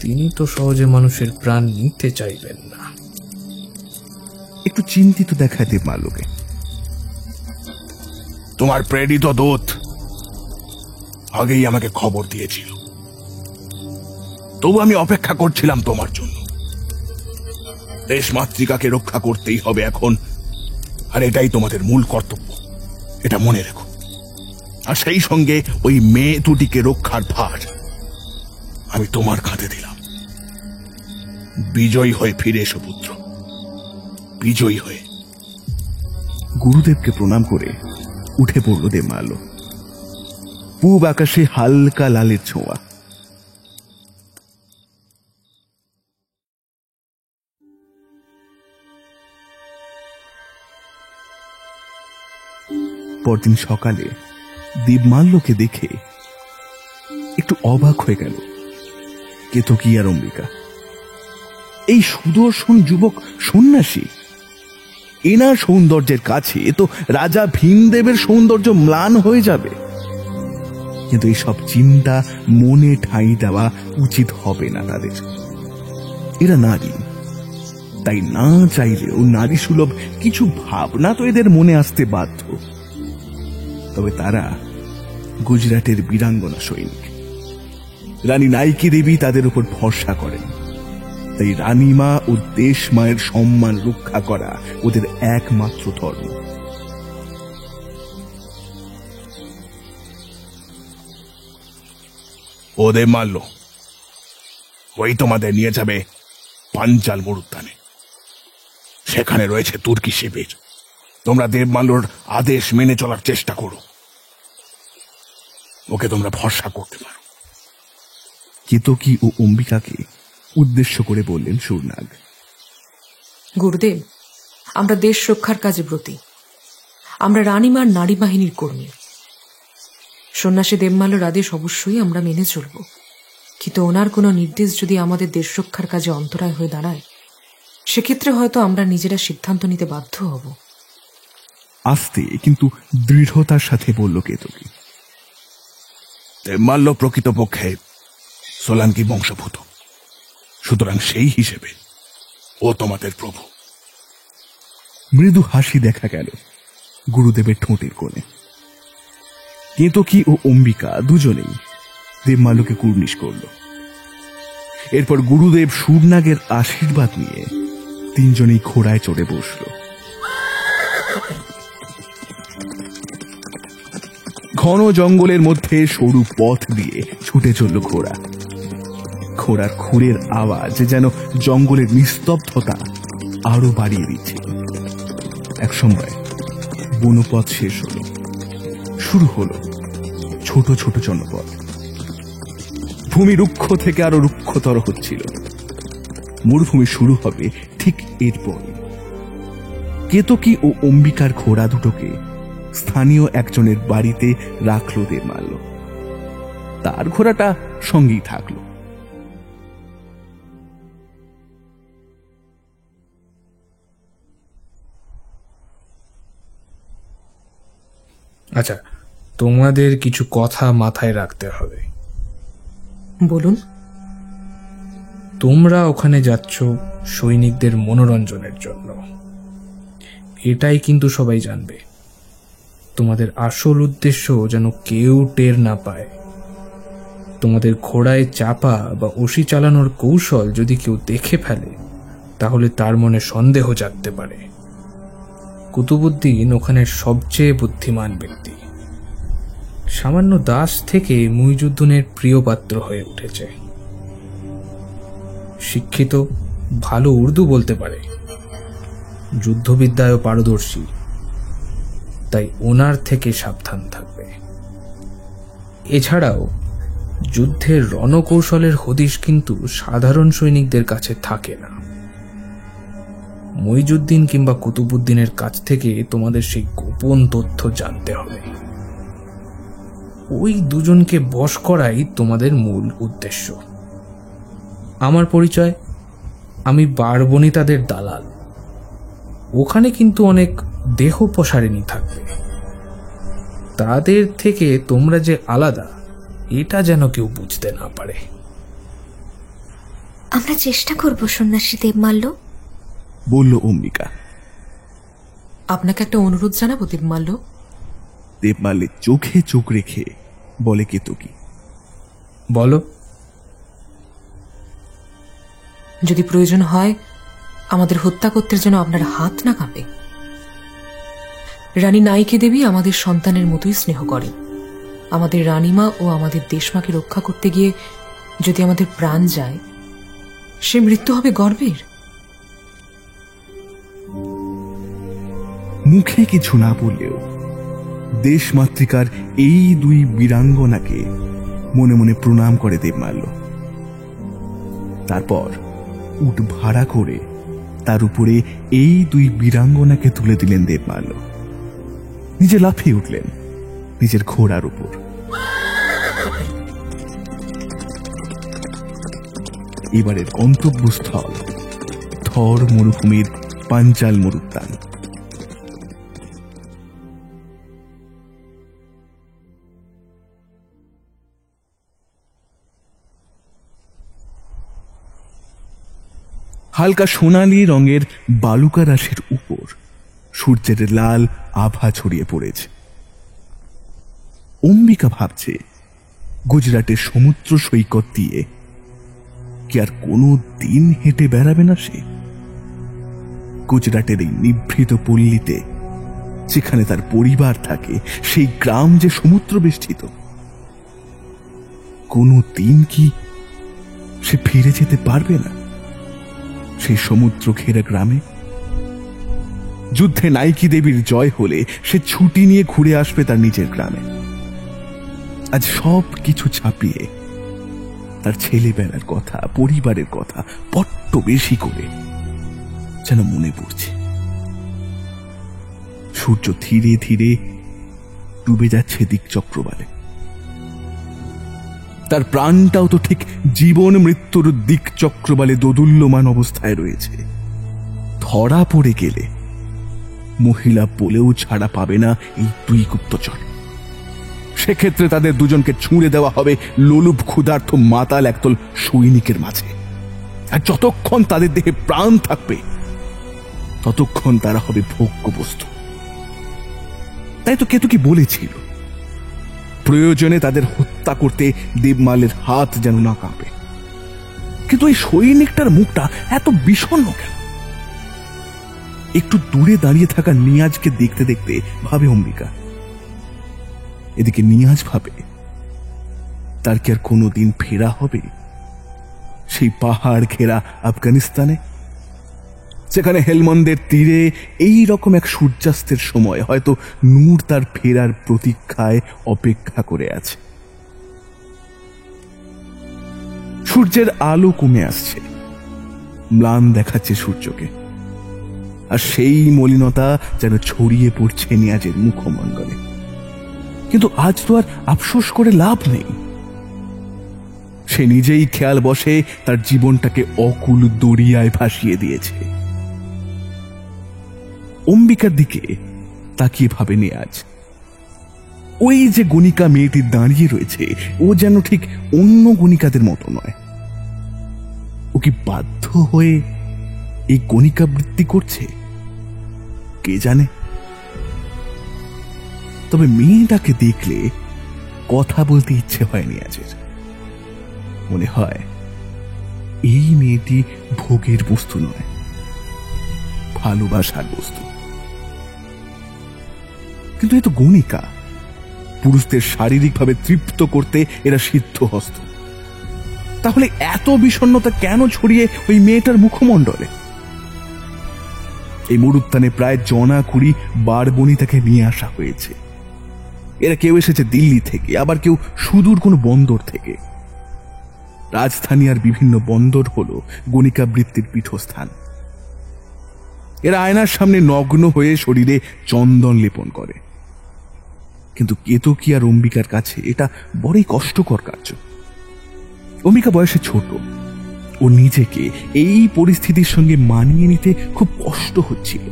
তিনি তো সহজে মানুষের প্রাণ নিতে চাইবেন না। একটু চিন্তিত দেখায় দেবমাল্যকে। তোমার প্রেরিত দূত আগেই আমাকে খবর দিয়েছিল, তবু আমি অপেক্ষা করছিলাম তোমার জন্য। দেশ মাতৃকাকে রক্ষা করতেই হবে এখন, আর এটাই তোমাদের মূল কর্তব্য, এটা মনে রেখো। আর সেই সঙ্গে ওই মেয়ে দুটিকে রক্ষার ভার আমি তোমার কাঁধে দিলাম। বিজয়ী হয়ে ফিরে এসো পুত্র, বিজয়ী হয়ে। গুরুদেবকে প্রণাম করে উঠে পড়ল দেবমাল্য। পূব আকাশে হালকা লালের ছোঁয়া। পরদিন সকালে দেবমাল্যকে দেখে একটু অবাক হয়ে গেল কেতকী আর অম্বিকা। এই সুদর্শন যুবক সন্ন্যাসী, এনার সৌন্দর্যের কাছে তো রাজা ভীমদেবের সৌন্দর্য ম্লান হয়ে যাবে। কিন্তু এইসব চিন্তা মনে ঠাঁই দেওয়া উচিত হবে না তাদের। এরা নারী, তাই না চাইলেও নারী সুলভ কিছু ভাবনা তো এদের মনে আসতে বাধ্য। তবে তারা গুজরাটের বীরাঙ্গনা সৈনিক। রানী নাইকি দেবী তাদের উপর ভরসা করেন, তাই রানীমা ও দেশ মায়ের সম্মান রক্ষা করা ওদের একমাত্র ধর্ম। ওদের মারল, ওই তোমাদের নিয়ে যাবে পাঞ্চাল মরুদ্যানে। সেখানে রয়েছে তুর্কি শিবির। তোমরা দেবমাল্যর আদেশ মেনে চলার চেষ্টা করো, ওকে তোমরা ভরসা করতে পারো। কেতকী ও অম্বিকাকে উদ্দেশ্য করে বললেন সুরনাগ। গুরুদেব, আমরা দেশ রক্ষার কাজে ব্রতী। আমরা রানীমার নারী বাহিনীর কর্মী। সন্ন্যাসী দেবমাল্যর আদেশ অবশ্যই আমরা মেনে চলব, কিন্তু ওনার কোনো নির্দেশ যদি আমাদের দেশ রক্ষার কাজে অন্তরায় হয়ে দাঁড়ায়, সেক্ষেত্রে হয়তো আমরা নিজেরা সিদ্ধান্ত নিতে বাধ্য হব। আস্তে কিন্তু দৃঢ়তার সাথে বলল কেতকী। দেবমাল্য প্রকৃতপক্ষে সোলাঙ্কি বংশভূত, সুতরাং সেই হিসেবে ও তোমাদের প্রভু। মৃদু হাসি দেখা গেল গুরুদেবের ঠোঁটের কোণে। কেতকী ও অম্বিকা দুজনেই দেবমাল্যকে কুর্নিশ করল। এরপর গুরুদেব সুরনাগের আশীর্বাদ নিয়ে তিনজনেই ঘোড়ায় চড়ে বসল। ঘন জঙ্গলের মধ্যে সরু পথ দিয়ে ছুটে চলল ঘোড়া। ঘোড়ার খুরের আওয়াজ যেন জঙ্গলের নিস্তব্ধতা আরো বাড়িয়ে দিচ্ছে। এক সময় বনপথ শেষ হল, শুরু হলো ছোট ছোট জনপদ। ভূমি রুক্ষ থেকে আরো রুক্ষতর হচ্ছিল। মরুভূমি শুরু হবে ঠিক এরপর। কেতকী ও অম্বিকার ঘোড়া দুটোকে স্থানীয় একজনের বাড়িতে রাখল দেবমাল্য। তার ঘোড়াটা সঙ্গেই থাকলো। আচ্ছা, তোমাদের কিছু কথা মাথায় রাখতে হবে। বলুন। তোমরা ওখানে যাচ্ছ সৈনিকদের মনোরঞ্জনের জন্য, এটাই কিন্তু সবাই জানবে। তোমাদের আসল উদ্দেশ্য যেন কেউ টের না পায়। তোমাদের ঘোড়ায় চাপা বা অসি চালানোর কৌশল যদি কেউ দেখে ফেলে, তাহলে তার মনে সন্দেহ জাগতে পারে। কুতুবউদ্দিন ওখানের সবচেয়ে বুদ্ধিমান ব্যক্তি। সামান্য দাস থেকে মুইজুদ্দিনের প্রিয় পাত্র হয়ে উঠেছে। শিক্ষিত, ভালো উর্দু বলতে পারে, যুদ্ধবিদ্যায়ও পারদর্শী। তাই ওনার থেকে সাবধান থাকবে। এছাড়াও যুদ্ধের রণকৌশলের হদিশ কিন্তু সাধারণ সৈনিকদের কাছে থাকে না। মুইজুদ্দিন কিংবা কুতুবউদ্দিনের কাছ থেকে তোমাদের সেই গোপন তথ্য জানতে হবে। ওই দুজনকে বশ করাই তোমাদের মূল উদ্দেশ্য। আমার পরিচয়, আমি বারবণিতাদের দালাল। ওখানে কিন্তু অনেক দেহ প্রসারিণী থাকবে। তাদের থেকে তোমরা যে আলাদা, এটা যেন কেউ বুঝতে না পারে। আমরা চেষ্টা করব সন্ন্যাসী দেবমাল্য, বলল অম্বিকা। আপনাকে একটা অনুরোধ জানাবো দেবমাল্য। দেবমাল্যের চোখে চোখ রেখে বলে কেতকী। বলো। যদি প্রয়োজন হয় আমাদের হত্যা করতে যেন আপনার হাত না কাঁপে। রানী নায়িকা দেবী আমাদের সন্তানের মতোই স্নেহ করেন। আমাদের রানীমা ও আমাদের দেশমাকে রক্ষা করতে গিয়ে যদি আমাদের প্রাণ যায়, সে মৃত্যু হবে গর্বের। মুখে কিছু না বললেও দেশমাতৃকার এই দুই বীরাঙ্গনাকে মনে মনে প্রণাম করে দেবমাল্য। তারপর উট ভাড়া করে তার উপরে এই দুই বীরাঙ্গনাকে তুলে দিলেন দেবমাল্য। নিজে লাফিয়ে উঠলেন নিজের ঘোড়ার উপর। এবারের গন্তব্যস্থল থর মরুভূমির পাঞ্চাল মরুদ্যান। হালকা সোনালী রঙের বালুকা রাশির উপর সূর্যের লাল আভা ছড়িয়ে পড়েছে। অম্বিকা ভাবছে, গুজরাটের সমুদ্র সৈকত দিয়ে কি আর কোনো দিন হেঁটে বেড়াবে না সে? গুজরাটের এই নিভৃত পল্লীতে, যেখানে তার পরিবার থাকে, সেই গ্রাম যে সমুদ্র বেষ্টিত, কোনো দিন কি সে ফিরে যেতে পারবে না সেই সমুদ্র ঘেরা গ্রামে? যুদ্ধে নায়িকা দেবীর জয় হলে সে ছুটি নিয়ে ঘুরে আসবে তার নিজের গ্রামে। আজ সব কিছু ছাপিয়ে তার ছেলেবেলার কথা, পরিবারের কথা বড্ড বেশি করে যেন মনে পড়ছে। সূর্য ধীরে ধীরে ডুবে যাচ্ছে দিক চক্রবালে। তার প্রাণটাও তো ঠিক জীবন মৃত্যুর দিক চক্রবালে দোদুল্যমান অবস্থায় রয়েছে। ধরা পড়ে গেলে মহিলা বলেও ছাড়া পাবে না এই দুই গুপ্তচর। সেক্ষেত্রে তাদের দুজনকে ছুঁড়ে দেওয়া হবে লোলুপ ক্ষুধার্থ মাতাল একদল সৈনিকের মাঝে। আর যতক্ষণ তাদের দেহে প্রাণ থাকবে ততক্ষণ তারা হবে ভোগ্য বস্তু। তাই তো কেতকী বলেছিল, প্রয়োজনে তাদের হত্যা করতে দেবমালের হাত যেন না কাঁপে। কিন্তু এই সৈনিকটার মুখটা এত বিষণ্ণ কেন? একটু দূরে দাঁড়িয়ে থাকা নিয়াজকে দেখতে দেখতে ভাবে অম্বিকা। এদিকে নিয়াজ ভাবে, তার কি আর কোনোদিন ফেরা হবে সেই পাহাড় ঘেরা আফগানিস্তানে, সেখানে হেলমন্দের তীরে এই রকম এক সূর্যাস্তের সময় হয়তো নূর তার ফেরার প্রতীক্ষায় অপেক্ষা করে আছে। সূর্যের আলো কমে আসছে, ম্লান দেখাচ্ছে সূর্যকে, আর সেই মলিনতা যেন ছড়িয়ে পড়ছে নিয়াজের মুখমণ্ডলে। কিন্তু আজ তো আর আফসোস করে লাভ নেই। সে নিজেই খেয়াল বসে তার জীবনটাকে অকুল দরিয়ায় ভাসিয়ে দিয়েছে। অম্বিকার দিকে তাকিয়ে ভাবে নিয়াজ, ওই যে গণিকা মেয়েটি দাঁড়িয়ে রয়েছে, ও যেন ঠিক অন্য গণিকাদের মতো নয়। ও কি বাধ্য হয়ে এই গণিকা বৃত্তি করছে? কে জানে। তবে মেয়েটাকে দেখলে কথা বলতে ইচ্ছে হয় নিয়াজের। মনে হয় এই মেয়েটি ভোগের বস্তু নয়, ভালোবাসার বস্তু। কিন্তু এ তো গণিকা, পুরুষদের শারীরিকভাবে তৃপ্ত করতে এরা সিদ্ধহস্ত। তাহলে এত বিষণ্ণতা কেন ছড়িয়ে ওই মেয়েটার মুখমণ্ডলে? এই মরুত্থানে প্রায় জনা কুড়ি বারবনি তাকে নিয়ে আসা হয়েছে। এরা কেউ এসেছে দিল্লি থেকে, আবার কেউ সুদূর কোনো বন্দর থেকে। রাজধানী আর বিভিন্ন বন্দর হলো গণিকা বৃত্তির পীঠস্থান। এরা আয়নার সামনে নগ্ন হয়ে শরীরে চন্দন লেপন করে। কিন্তু কেতকী আর অম্বিকার কাছে এটা বড়ই কষ্টকর কার্য। অম্বিকা বয়সে ছোট, ও নিজেকে এই পরিস্থিতির সঙ্গে মানিয়ে নিতে খুব কষ্ট হচ্ছিল।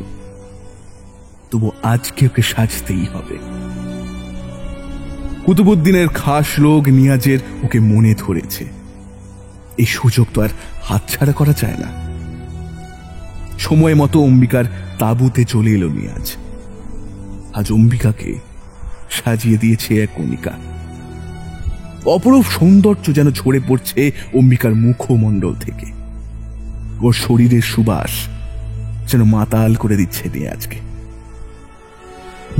তবু আজকে ওকে সাজতেই হবে। কুতুবুদ্দিনের খাস লোক নিয়াজের ওকে মনে ধরেছে। এই সুযোগ তো আর হাতছাড়া করা যায় না। সময় মতো অম্বিকার তাঁবুতে চলে এলো নিয়াজ। আজ অম্বিকাকে সাজিয়ে দিয়েছে এক গণিকা। অপরূপ সৌন্দর্য যেন ঝরে পড়ছে অম্বিকার মুখমণ্ডল থেকে। ওর শরীরের সুবাস যেন মাতাল করে দিচ্ছে নিয়াজকে।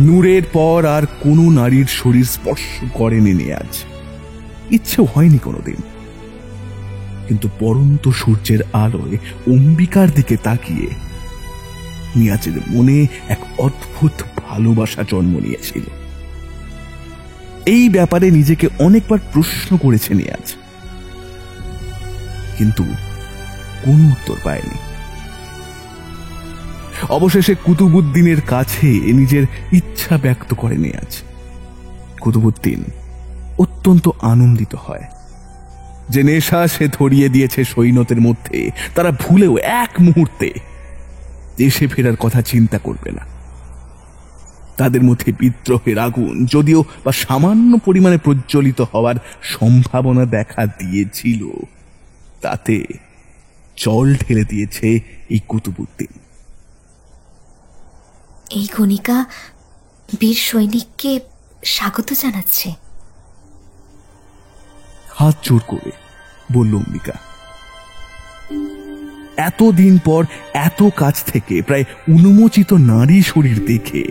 নূরের পর আর কোনো নারীর শরীর স্পর্শ করেনি নিয়াজ, ইচ্ছেও হয়নি কোনোদিন। কিন্তু পরন্ত সূর্যের আলোয় অম্বিকার দিকে তাকিয়ে নিয়াজের মনে এক অদ্ভুত ভালোবাসা জন্ম নিয়েছিল। এই ব্যাপারে নিজেকে অনেকবার প্রশ্ন করেছে নিয়াজ, কিন্তু কোনো উত্তর পায়নি। অবশেষে কুতুবুদ্দিনের কাছে নিজের ইচ্ছা ব্যক্ত করে নিয়াজ। কুতুবুদ্দিন অত্যন্ত আনন্দিত হয়। যে নেশা সে ধরিয়ে দিয়েছে সৈন্যদের মধ্যে, তারা ভুলেও এক মুহূর্তে দেশে ফেরার কথা চিন্তা করবে না। তাদের মধ্যে বিদ্রোহের আগুন যদিও বা সামান্য পরিমাণে প্রজ্বলিত হওয়ার সম্ভাবনা দেখা দিয়েছিল, তাতে জল ঢেলে দিয়েছে এই কুতুবুদ্দিন। এই গণিকা বীর সৈনিককে স্বাগত জানাচ্ছে। হাত জোর করে বলল অম্বিকা। এতদিন পর এত কাছ থেকে প্রায় উন্মোচিত নারী শরীর দেখে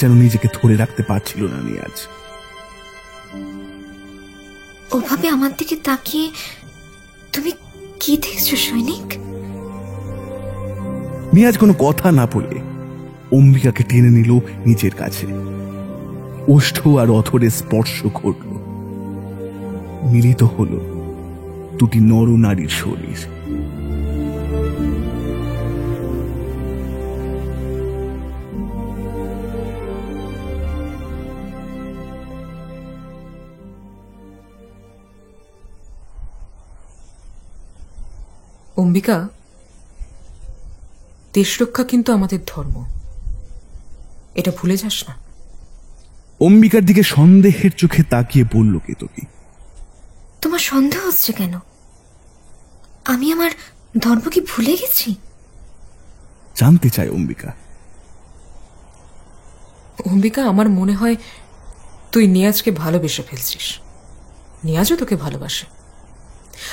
যেন নিজেকে ধরে রাখতে পারছিল না নিয়াজ। ওভাবে আমার দিকে তাকিয়ে তুমি কি দেখছো সৈনিক? নিয়াজ কোনো কথা না বলে অম্বিকাকে টেনে নিল নিজের কাছে। ওষ্ঠ আর অথরে স্পর্শ ঘটল, মিলিত হলো দুটি নরনারীর শরীর। অম্বিকা, দেশরক্ষা কিন্তু আমাদের ধর্ম, এটা ভুলে যাস না। অম্বিকার দিকে সন্দেহের চোখে তাকিয়ে বলল কেতকী। তোমার সন্দেহ হচ্ছে কেন? আমি আমার ধর্ম কি ভুলে গেছি? জানতে চায় অম্বিকা। অম্বিকা, আমার মনে হয় তুই নিয়াজকে ভালোবেসে ফেলছিস। নিয়াজও তোকে ভালোবাসে,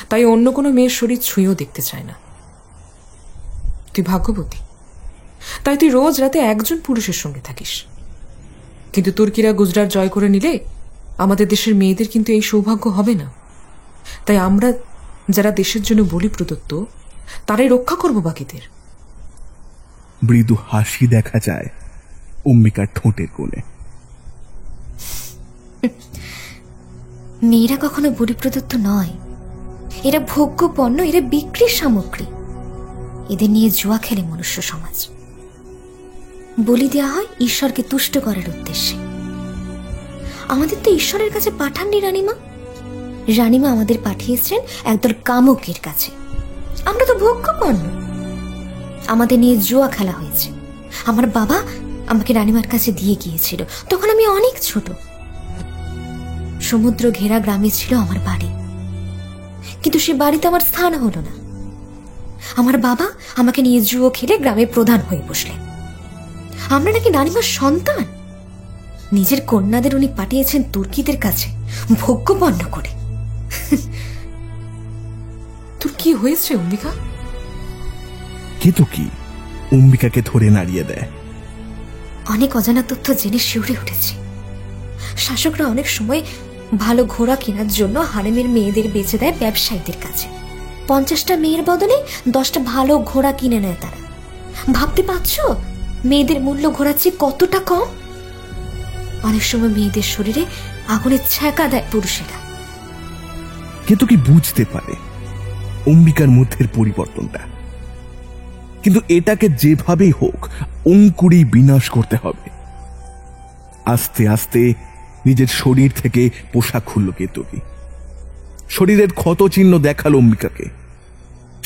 তাই অন্য কোনো মেয়ের শরীর ছুঁয়েও দেখতে চায় না। তুই ভাগ্যবতী, তাই তুই রোজ রাতে একজন পুরুষের সঙ্গে থাকিস। কিন্তু তুর্কিরা গুজরাট জয় করে নিলে আমাদের দেশের মেয়েদের কিন্তু এই সৌভাগ্য হবে না। তাই আমরা যারা দেশের জন্য বলি প্রদত্ত, তারাই রক্ষা করব বাকিদের। মৃদু হাসি দেখা যায় অম্বিকার ঠোঁটের কোণে। মেয়েরা কখনো বলি প্রদত্ত নয়, এরা ভোগ্য পণ্য, এরা বিক্রির সামগ্রী। এদের নিয়ে জুয়া খেলে মনুষ্য সমাজ। বলি দেওয়া হয় ঈশ্বরকে তুষ্ট করার উদ্দেশ্যে। আমাদের তো ঈশ্বরের কাছে পাঠাননি রানীমা। রানীমা আমাদের পাঠিয়েছেন একদল কামুকের কাছে। আমরা তো ভোগ্য পণ্য। আমাদের নিয়ে জুয়া খেলা হয়েছে। আমার বাবা আমাকে রানীমার কাছে দিয়ে গিয়েছিল, তখন আমি অনেক ছোট। সমুদ্র ঘেরা গ্রামে ছিল আমার বাড়ি, কিন্তু সে বাড়িতে আমার স্থান হলো না। আমার বাবা আমাকে নিয়ে জুয়ো খেলে গ্রামে প্রধান হয়ে বসলেন। আমরা নাকি রানীমার সন্তান। নিজের কন্যাদের উনি পাঠিয়েছেন তুর্কিদের কাছে ভোগ্য পণ্য করে। তোর কি হয়েছে অম্বিকা? কেতকী অম্বিকাকে ধরে নাড়িয়ে দেয়। অনেক অজানা তথ্য জেনে শিউরে উঠেছি। শাসকরা অনেক সময় ভালো ঘোড়া কেনার জন্য হারেমের মেয়েদের বেচে দেয় ব্যবসায়ীদের কাছে। 50টা মেয়ের বদলে 10টা ভালো ঘোড়া কিনে নেয় তারা। ভাবতে পারছ মেয়েদের মূল্য ঘোড়ার চেয়ে কতটা কম? অনেক সময় মেয়েদের শরীরে আগুনের ছ্যাঁকা দেয় পুরুষেরা। কেতকী বুঝতে পারে অম্বিকার মধ্যের পরিবর্তনটা, কিন্তু এটাকে যেভাবেই হোক অঙ্কুরই বিনাশ করতে হবে। আস্তে আস্তে নিজের শরীর থেকে পোশাক খুলল কেতকী। শরীরের ক্ষত চিহ্ন দেখাল অম্বিকাকে।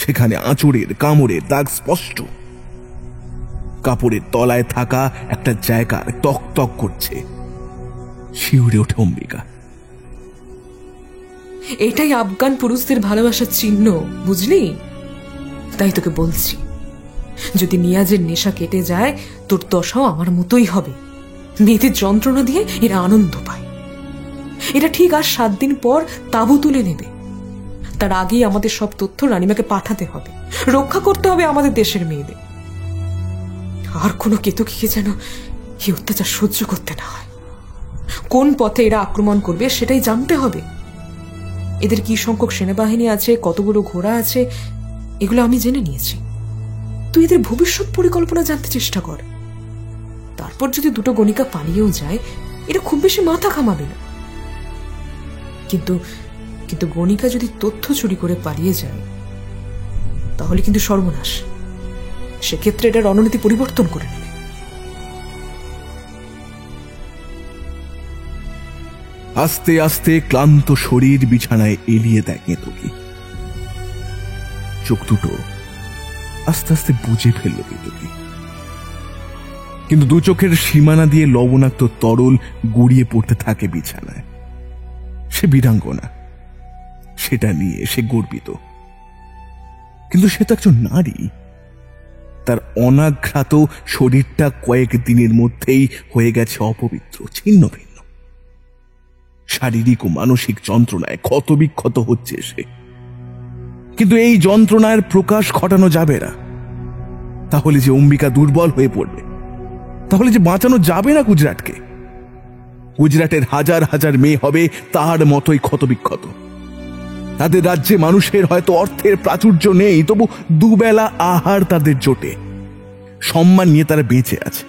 সেখানে আঁচড়ের কামড়ের দাগ স্পষ্ট। কাপড়ের তলায় থাকা একটা জায়গা তক তক করছে। শিউরে ওঠে অম্বিকা। এটাই আফগান পুরুষদের ভালোবাসার চিহ্ন, বুঝলি? তাই তোকে বলছি, যদি নিয়াজের নেশা কেটে যায় তোর দশাও আমার মতোই হবে। মেয়েদের যন্ত্রণা দিয়ে এরা আনন্দ পায়। এটা ঠিক আর 7 দিন পর তাঁবু তুলে নেবে। তার আগেই আমাদের সব তথ্য রানীমাকে পাঠাতে হবে। রক্ষা করতে হবে আমাদের দেশের মেয়েদের। আর কোনো কেতকীকে যেন এই অত্যাচার সহ্য করতে না হয়। কোন পথে এরা আক্রমণ করবে সেটাই জানতে হবে। এদের কি সংখ্যক সেনাবাহিনী আছে, কতগুলো ঘোড়া আছে, এগুলো আমি জেনে নিয়েছি। তুই এদের ভবিষ্যৎ পরিকল্পনা জানতে চেষ্টা কর। তারপর যদি দুটো গণিকা পালিয়েও যায়, এটা খুব বেশি মাথা ঘামাবে না। কিন্তু কিন্তু গণিকা যদি তথ্য চুরি করে পালিয়ে যায়, তাহলে কিন্তু সর্বনাশ। সেক্ষেত্রে এটা রণনীতি পরিবর্তন করে নেবে। আস্তে আস্তে ক্লান্ত শরীর বিছানায় এলিয়ে দেয় কেতকী। চোখ দুটো আস্তে আস্তে বুঝে ফেলল কেতকী, কিন্তু দু চোখের সীমানা দিয়ে লবণাক্ত তরল গড়িয়ে পড়তে থাকে বিছানায়। সে বীরাঙ্গনা, সেটা নিয়ে সে গর্বিত, কিন্তু সে তো একজন নারী। তার অনাঘ্রাত শরীরটা কয়েক দিনের মধ্যেই হয়ে গেছে অপবিত্র, ছিন্ন ভিন্ন। শারীরিক ও মানসিক যন্ত্রণায় ক্ষতবিক্ষত হচ্ছে সে। কিন্তু এই যন্ত্রণার প্রকাশ ঘটানো যাবে না। তাহলে যে অম্বিকা দুর্বল হয়ে পড়বে, তাহলে যে বাঁচানো যাবে না গুজরাটকে। গুজরাটের হাজার হাজার মেয়ে হবে তার মতোই ক্ষতবিক্ষত। তাদের রাজ্যে মানুষের হয়তো অর্থের প্রাচুর্য নেই, তবু দুবেলা আহার তাদের জোটে। সম্মান নিয়ে তারা বেঁচে আছে।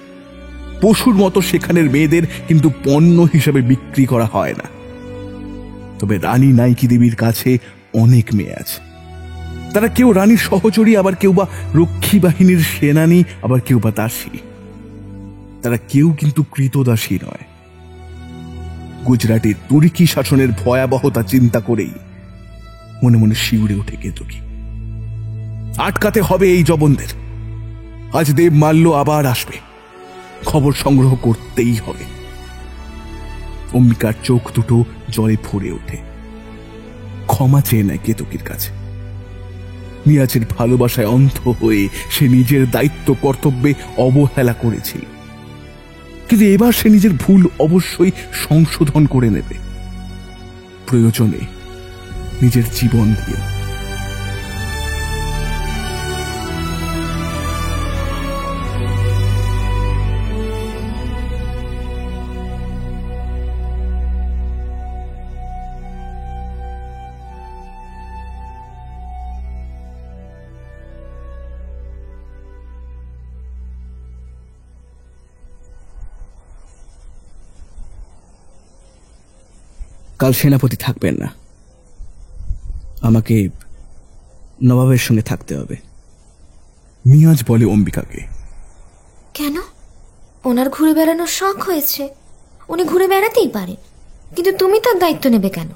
পশুর মতো সেখানের মেয়েদের কিন্তু পণ্য হিসেবে বিক্রি করা হয় না। তবে রানী নাইকি দেবীর কাছে অনেক মেয়ে আছে। তারা কেউ রানীর সহচরী, আবার কেউ বা রক্ষী বাহিনীর সেনানী, আবার কেউ বা দাসী। তারা কেউ কিন্তু কৃতদাসী নয়। গুজরাটের তুর্কি শাসনের ভয়াবহতা চিন্তা করেই মনে মনে শিউরে ওঠে কেতকী। আটকাতে হবে এই জবনদের। আজ দেবমাল্য আবার আসবে, খবর সংগ্রহ করতেই হবে। অম্বিকার চোখ দুটো জলে ভরে ওঠে। ক্ষমা চেয়ে নেয় কেতকীর কাছে। নিয়াজের ভালোবাসায় অন্ধ হয়ে সে নিজের দায়িত্ব কর্তব্যে অবহেলা করেছিল, কিন্তু এবার সে নিজের ভুল অবশ্যই সংশোধন করে নেবে, প্রয়োজনে নিজের জীবন দিয়ে। কাল সেনাপতি থাকবেন না, আমাকে নবাবের সঙ্গে থাকতে হবে। নিয়াজ বলে অম্বিকাকে। কেন? ওনার ঘুরে বেড়ানোর শখ হয়েছে, উনি ঘুরে বেড়াতেই পারেন, কিন্তু তুমি তার দায়িত্ব নেবে কেন?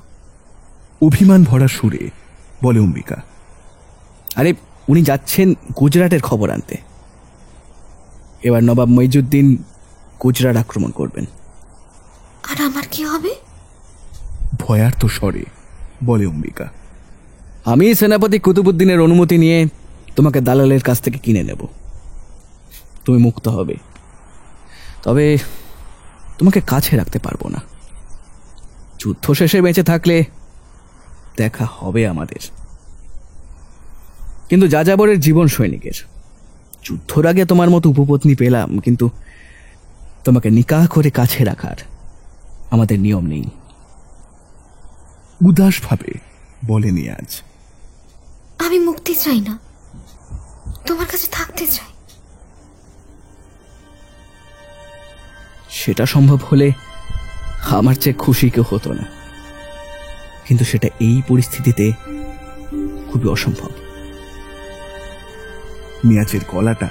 অভিমান ভরা সুরে বলে অম্বিকা। আরে উনি যাচ্ছেন গুজরাটের খবর আনতে। এবার নবাব মইজুদ্দিন গুজরাট আক্রমণ করবেন। আর আমার কি হবে? ভয়ার্ত স্বরে বলে অম্বিকা। আমি সেনাপতি কুতুবুদ্দিনের অনুমতি নিয়ে তোমাকে দালালের কাছ থেকে কিনে নেব, তুমি মুক্ত হবে। তবে তোমাকে কাছে রাখতে পারবো না। যুদ্ধ শেষে বেঁচে থাকলে দেখা হবে আমাদের। কিন্তু যাযাবরের জীবন সৈনিকের। যুদ্ধর আগে তোমার মতো উপপত্নী পেলাম, কিন্তু তোমাকে নিকাহ করে কাছে রাখার আমাদের নিয়ম নেই। উদাস ভাবে বলে নিয়াজ। আমি মুক্তি চাই না, তোমার কাছে থাকতে চাই। সেটা সম্ভব হলে আমার চেয়ে খুশি কেউ হতো না, কিন্তু সেটা এই পরিস্থিতিতে খুবই অসম্ভব। নিয়াজের গলাটা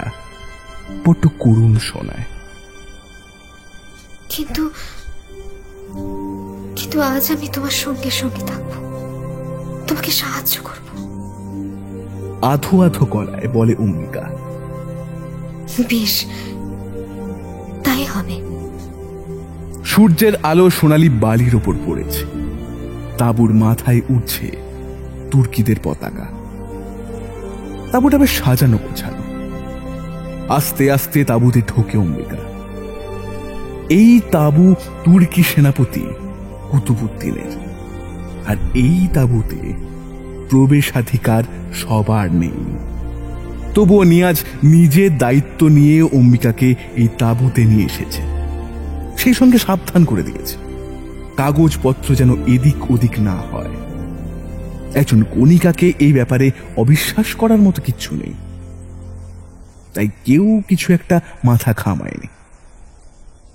বড্ড করুণ শোনায়। কিন্তু কিন্তু আজ আমি তোমার সঙ্গে সঙ্গে থাকবো, তোমাকে সাহায্য করব। আধো আধো গলায় বলে অম্বিকা। বেশ, তাই হবে। সূর্যের আলো সোনালি বালির ওপর পড়েছে। তাঁবুর মাথায় উঠছে তুর্কিদের পতাকা। তাঁবুটা বেশ সাজানো গোছানো। আস্তে আস্তে তাঁবুতে ঢোকে অম্বিকা। এই তাঁবু তুর্কি সেনাপতি কুতুবুদ্দিনের, আর এই তাঁবুতে প্রবেশাধিকার সবার নেই। তবুও নিয়াজ নিজের দায়িত্ব নিয়ে অম্বিকাকে এই তাঁবুতে নিয়ে এসেছে। সেই সঙ্গে সাবধান করে দিয়েছে কাগজপত্র যেন এদিক ওদিক না হয়। একজন গণিকাকে এই ব্যাপারে অবিশ্বাস করার মতো কিচ্ছু নেই, তাই কেউ কিছু একটা মাথা ঘামায়নি।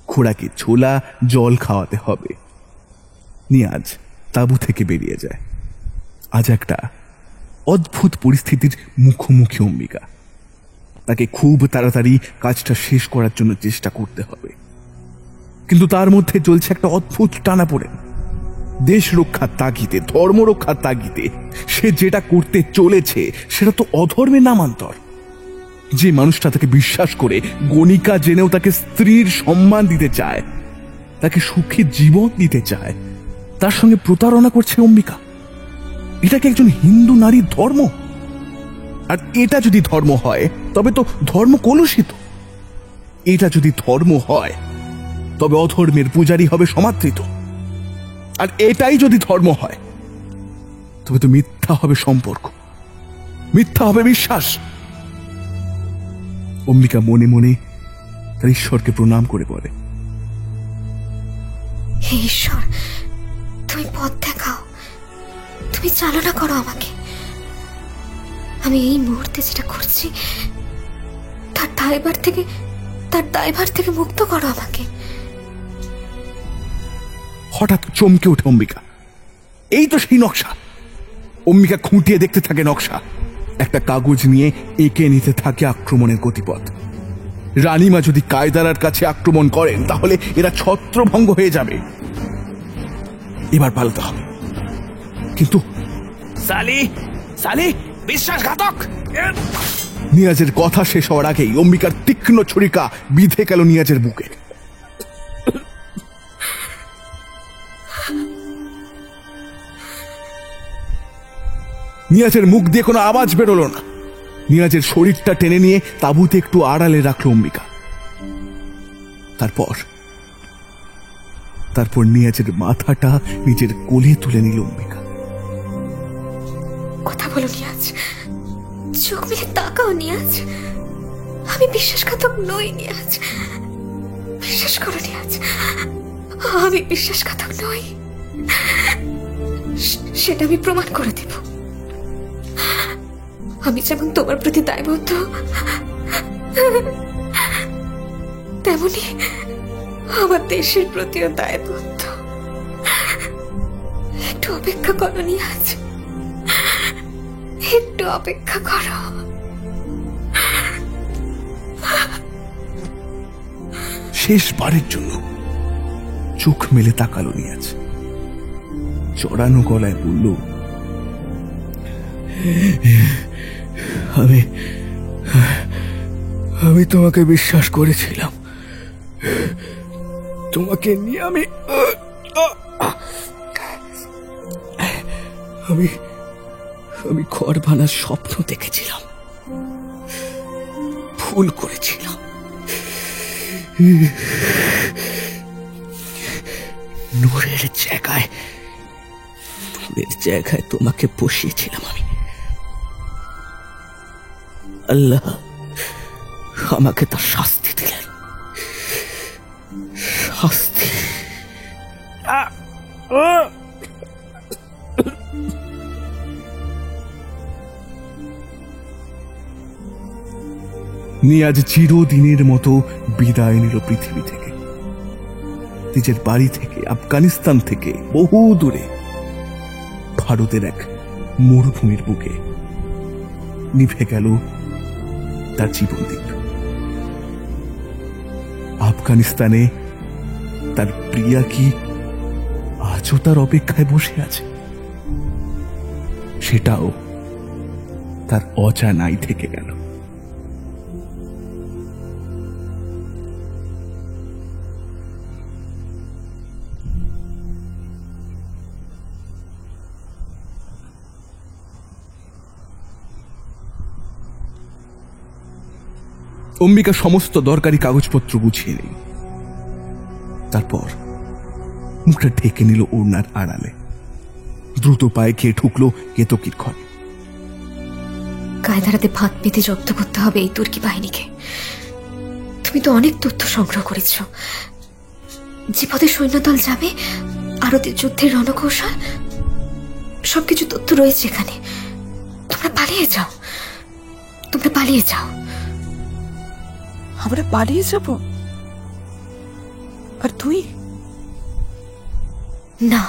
ঘোড়াকে ছোলা জল খাওয়াতে হবে। নিয়াজ তাঁবু থেকে বেরিয়ে যায়। আজ একটা অদ্ভুত পরিস্থিতির মুখোমুখি অম্বিকা। তাকে খুব তাড়াতাড়ি কাজটা শেষ করার জন্য চেষ্টা করতে হবে, কিন্তু তার মধ্যে চলছে একটা অদ্ভুত টানাপোড়েন। দেশ রক্ষার তাগিদে, ধর্ম রক্ষার তাগিদে সে যেটা করতে চলেছে সেটা তো অধর্মের নামান্তর। যে মানুষটা তাকে বিশ্বাস করে গণিকা জেনেও তাকে স্ত্রীর সম্মান দিতে চায়, তাকে সুখী জীবন দিতে চায়, তার সঙ্গে প্রতারণা করছে অম্বিকা। এটা কি একজন হিন্দু নারীর ধর্ম? আর এটা যদি ধর্ম হয় তবে তো ধর্ম কলুষিত। এটা যদি ধর্ম হয় তবে অধর্মের পূজারী হবে সমাদৃত। আর এটাই যদি ধর্ম হয় তবে তো মিথ্যা হবে সম্পর্ক, মিথ্যা হবে বিশ্বাস। অম্বিকা মনে মনে তার ঈশ্বরকে প্রণাম করে বলে, হে ঈশ্বর, তুমি পথ দেখাও, তুমি চালনা করো আমাকে। আমি এই মুহূর্তে যেটা করছি তার দায়ভার থেকে মুক্ত করো আমাকে। হঠাৎ চমকে ওঠে অম্বিকা। এই তো সেই নকশা, অম্বিকা খুঁটিয়ে দেখতে থাকে নকশা, একটা কাগজ নিয়ে এঁকে নিতে থাকে আক্রমণের গতিপথ। রানীমা যদি কায়দারার কাছে আক্রমণ করেন তাহলে এরা ছত্রভঙ্গ হয়ে যাবে। এবার পালাতে হবে, কিন্তু সালি সালি বিশ্বাসঘাতক! নিয়াজের কথা শেষ হওয়ার আগেই অম্বিকার তীক্ষ্ণ ছুরিকা বিঁধে গেল নিয়াজের বুকে। নিয়াজের মুখ দিয়ে কোনো আওয়াজ বেরোলো না। নিয়াজের শরীরটা টেনে নিয়ে তাঁবুতে একটু আড়ালে রাখলো অম্বিকা। তারপর নিয়াজের মাথাটা নিজের কোলে তুলে নিল অম্বিকা। কথা বলো নিয়াজ, চোখ মেলে তাকাও নিয়াজ। আমি বিশ্বাসঘাতক নই নিয়াজ, বিশ্বাস করো নিয়াজ, আমি বিশ্বাসঘাতক নই। সেটা আমি প্রমাণ করে দেব। আমি যেমন তোমার প্রতি দায়বদ্ধ, তেমনি আমার দেশের প্রতিও দায়বদ্ধ। একটু অপেক্ষা করো নিয়াজ, একটু অপেক্ষা করো। শেষবারের জন্য চোখ মেলে তাকালো নিয়াজ, চড়ানো গলায় বলল, আমি তোমাকে বিশ্বাস করেছিলাম। তোমাকে নিয়ে আমি ঘর ভাঙার স্বপ্ন দেখেছিলাম, ভুল করেছিলাম। নূরের জায়গায় তোমাকে বসিয়েছিলাম আমি। আল্লাহ আমাকে তার শাস্তি দিলেন, শাস্তি। নিয়াজ চিরদিনের মতো বিদায় নিল পৃথিবী থেকে। নিজের বাড়ি থেকে, আফগানিস্তান থেকে বহু দূরে, ভারতের এক মরুভূমির বুকে নিভে গেল তার জীবনদীপ। আফগানিস্তানে তার প্রিয়া কি আজও তার অপেক্ষায় বসে আছে? সেটাও তার অজানাই থেকে গেল। অম্বিকা সমস্ত দরকারি কাগজপত্র গুছিয়ে নেই, তারপর মুখটা ঢেকে নিল ওড়নার আড়ালে। দ্রুত পায়ে খেয়ে ঢুকলো কেতকীর ঘরে। কায়দারাতে ফাঁদ পেতে জব্দ করতে হবে এই তুর্কি বাহিনীকে। তুমি তো অনেক তথ্য সংগ্রহ করেছ, যে পথে সৈন্যদল যাবে, আরতের যুদ্ধের রণকৌশল, সবকিছু তথ্য রয়েছে এখানে। তোমরা পালিয়ে যাও, তোমরা পালিয়ে যাও। আমরা পালিয়ে যাব? আর তুই? না,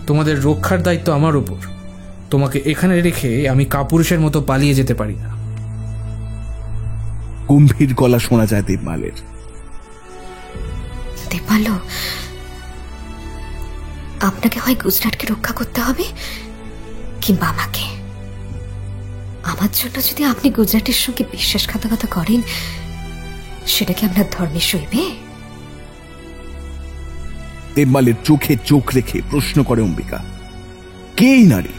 তোমাদের রক্ষার দায়িত্ব আমার উপর। তোমাকে এখানে রেখে আমি কাপুরুষের মতো পালিয়ে যেতে পারি না। গম্ভীর গলা শোনা যায় দেবমালের। দেবমাল, আপনাকে হয় গুজরাটকে রক্ষা করতে হবে, কিংবা আমাকে। আমার জন্য যদি আপনি গুজরাটের সঙ্গে বিশ্বাসঘাতকতা করেন, সেটা কি আপনার ধর্মে সইবে? দেবমালের চোখে চোখ রেখে প্রশ্ন করে অম্বিকা, কে এই নারী?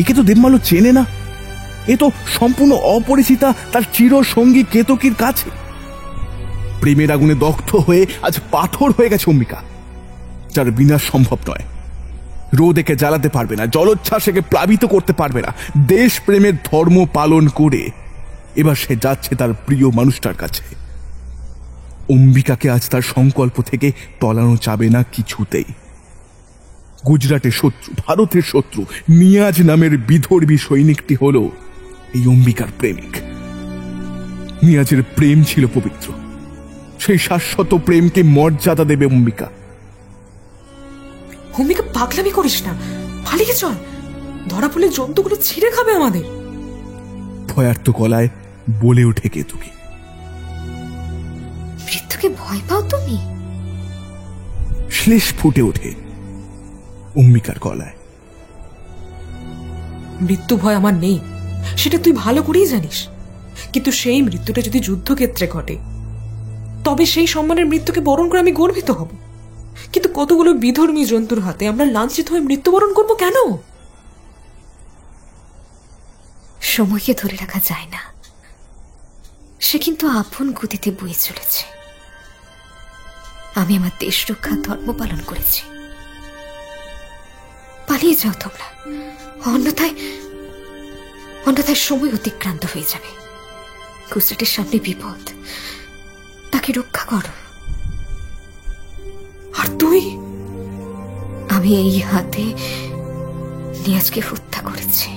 একে তো দেবমালও চেনে না। এ তো সম্পূর্ণ অপরিচিতা তার চিরসঙ্গী কেতকীর কাছে। প্রেমের আগুনে দগ্ধ হয়ে আজ পাথর হয়ে গেছে অম্বিকা, যার বিনাশ সম্ভব নয়। রোদ একে জ্বালাতে পারবে না, জলোচ্ছ্বাস একে প্লাবিত করতে পারবে না। দেশ প্রেমের ধর্ম পালন করে এবার সে যাচ্ছে তার প্রিয় মানুষটার কাছে। অম্বিকাকে আজ তার সংকল্প থেকে টলানো যাবে না কিছুতেই। গুজরাটের শত্রু, ভারতের শত্রু নিয়াজ নামের বিধর্মী সৈনিকটি হল এই অম্বিকার প্রেমিক। নিয়াজের প্রেম ছিল পবিত্র, সেই শাশ্বত প্রেমকে মর্যাদা দেবে অম্বিকা। অম্বিকা, পাগলামি করিস না, পালিয়ে চল, ধরা পড়লে জন্তুগুলো ছিঁড়ে খাবে আমাদের। ভয়ার্ত গলায় বলে ওঠে কেতকী। মৃত্যুকে ভয় পাও তুমি? শ্লেষ ফুটে ওঠে অম্বিকার গলায়। মৃত্যু ভয় আমার নেই, সেটা তুই ভালো করেই জানিস, কিন্তু সেই মৃত্যুটা যদি যুদ্ধক্ষেত্রে ঘটে তবে সেই সম্মানের মৃত্যুকে বরণ করে আমি গর্বিত হব। কিন্তু কতগুলো বিধর্মী জন্তুর হাতে আমরা লাঞ্ছিত হয়ে মৃত্যুবরণ করব কেন? সময়কে ধরে রাখা যায় না, সে কিন্তু আপন গতিতে বয়ে চলেছে। আমি আমার দেশ রক্ষা ধর্ম পালন করেছি। পালিয়ে যাও তোমরা, অন্যথায় সময় অতিক্রান্ত হয়ে যাবে। গুজরাটের সামনে বিপদ, তাকে রক্ষা করো। আর তুই? আমি এই হাতে নিয়াজকে হত্যা করেছি।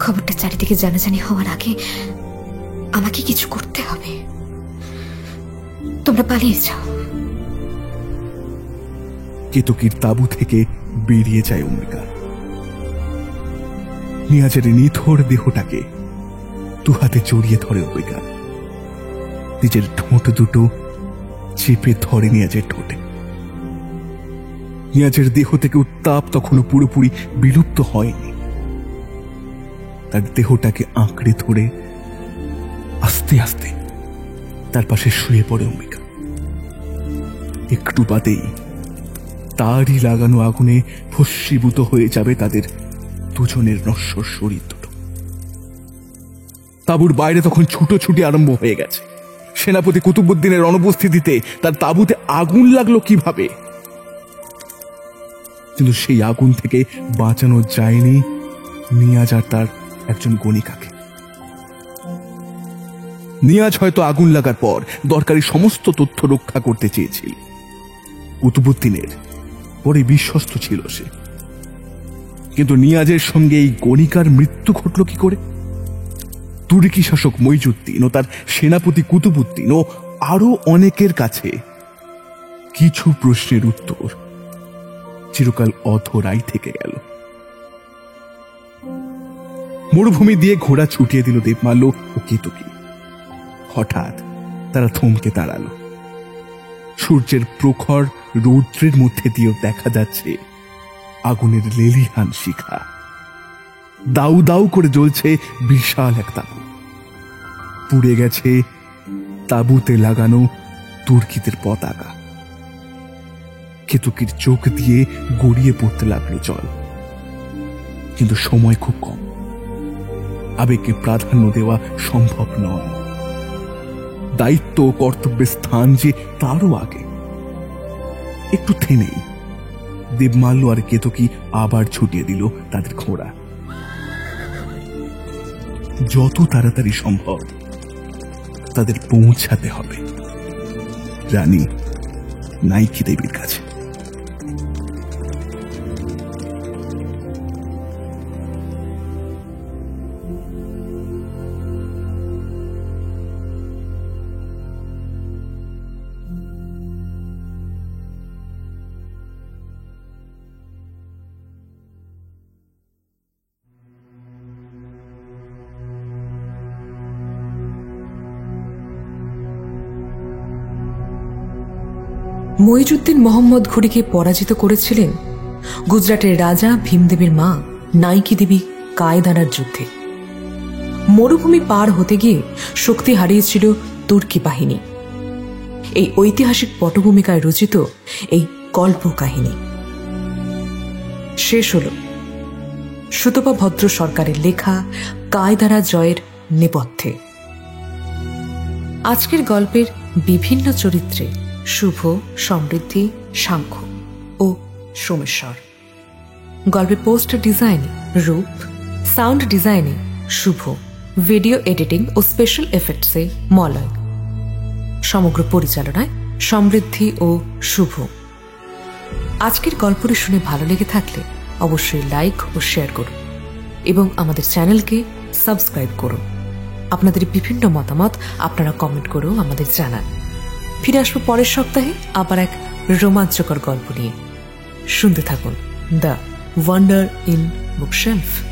খবরটা চারিদিকে জানাজানি হওয়ার আগে আমাকে কিছু করতে হবে। তোমরা পালিয়ে যাও। কেতকীর তাঁবু থেকে বেরিয়ে যায় অম্বিকা। নিয়াজের নিথর দেহটাকে দু হাতে জড়িয়ে ধরে অম্বিকা। নিজের ঠোঁট দুটো চেপে ধরে নিয়াজের ঠোঁটে। নিয়াজের দেহ থেকে উত্তাপ তখনও পুরোপুরি বিলুপ্ত হয়নি। তার দেহটাকে আঁকড়ে ধরে আস্তে আস্তে তার পাশে শুয়ে পড়ে অম্বিকা। একটু বাদেই তারই লাগানো আগুনে ভস্মীভূত হয়ে যাবে তাদের দুজনের নশ্বর শরীর দুটো। তাঁবুর বাইরে তখন ছুটোছুটি আরম্ভ হয়ে গেছে। সেনাপতি কুতুবুদ্দিনের অনুপস্থিতিতে তার তাঁবুতে আগুন লাগলো কিভাবে? কিন্তু সেই আগুন থেকে বাঁচানো যায়নি নিয়াজ আর তার একজন গণিকাকে। নিয়াজ হয়তো আগুন লাগার পর দরকারি সমস্ত তথ্য রক্ষা করতে চেয়েছিল। কুতুবুদ্দিনের পরে বিশ্বস্ত ছিল সে, কিন্তু নিয়াজের সঙ্গে এই গণিকার মৃত্যু ঘটল কি করে? তুর্কি শাসক মইজুদ্দিন ও তার সেনাপতি কুতুবুদ্দিন ও আরো অনেকের কাছে কিছু প্রশ্নের উত্তর চিরকাল অধরাই থেকে গেল। মরুভূমি দিয়ে ঘোড়া ছুটিয়ে দিল দেবমাল্য ও কেতকী। হঠাৎ তারা থমকে দাঁড়ালো। সূর্যের প্রখর রৌদ্রের মধ্যে দিয়েও দেখা যাচ্ছে আগুনের লেলিহান শিখা। দাউ দাউ করে জ্বলছে বিশাল এক তাঁবু। পুড়ে গেছে তাঁবুতে লাগানো তুর্কিদের পতাকা। কেতকীর চোখ দিয়ে গড়িয়ে পড়তে লাগলো জল। কিন্তু সময় খুব কম, আবেগকে প্রাধান্য দেওয়া সম্ভব নয়। দায়িত্ব ও কর্তব্যের স্থান যে তারও আগে। একটু থেমেই দেবমাল্য আর কেতকী আবার ছুটিয়ে দিল তাদের ঘোড়া। যত তাড়াতাড়ি সম্ভব তাদের পৌঁছাতে হবে রানী নাইকি দেবীর কাছে। মইজুদ্দিন মোহাম্মদ ঘুরিকে পরাজিত করেছিলেন গুজরাটের রাজা ভীমদেবের মা নাইকি দেবী কায়দানার যুদ্ধে। মরুভূমি পার হতে গিয়ে শক্তি হারিয়েছিল তুর্কি বাহিনী। এই ঐতিহাসিক পটভূমিকায় রচিত এই কল্প কাহিনী শেষ হল সুতপা ভদ্র সরকারের লেখা কায়দারা জয়ের নেপথ্যে। আজকের গল্পের বিভিন্ন চরিত্রে শুভ, সমৃদ্ধি, সাংখ্য ও সোমেশ্বর। গল্পের পোস্টার ডিজাইনে রূপ, সাউন্ড ডিজাইনে শুভ, ভিডিও এডিটিং ও স্পেশাল এফেক্টসে মলয়, সমগ্র পরিচালনায় সমৃদ্ধি ও শুভ। আজকের গল্পটি শুনে ভালো লেগে থাকলে অবশ্যই লাইক ও শেয়ার করুন এবং আমাদের চ্যানেলকে সাবস্ক্রাইব করুন। আপনাদের বিভিন্ন মতামত আপনারা কমেন্ট করেও আমাদের জানান। ফিরে আসবো পরের সপ্তাহে আবার এক রোমাঞ্চকর গল্প নিয়ে। শুনতে থাকুন দ্য ওয়ান্ডার ইন বুকশেলফ।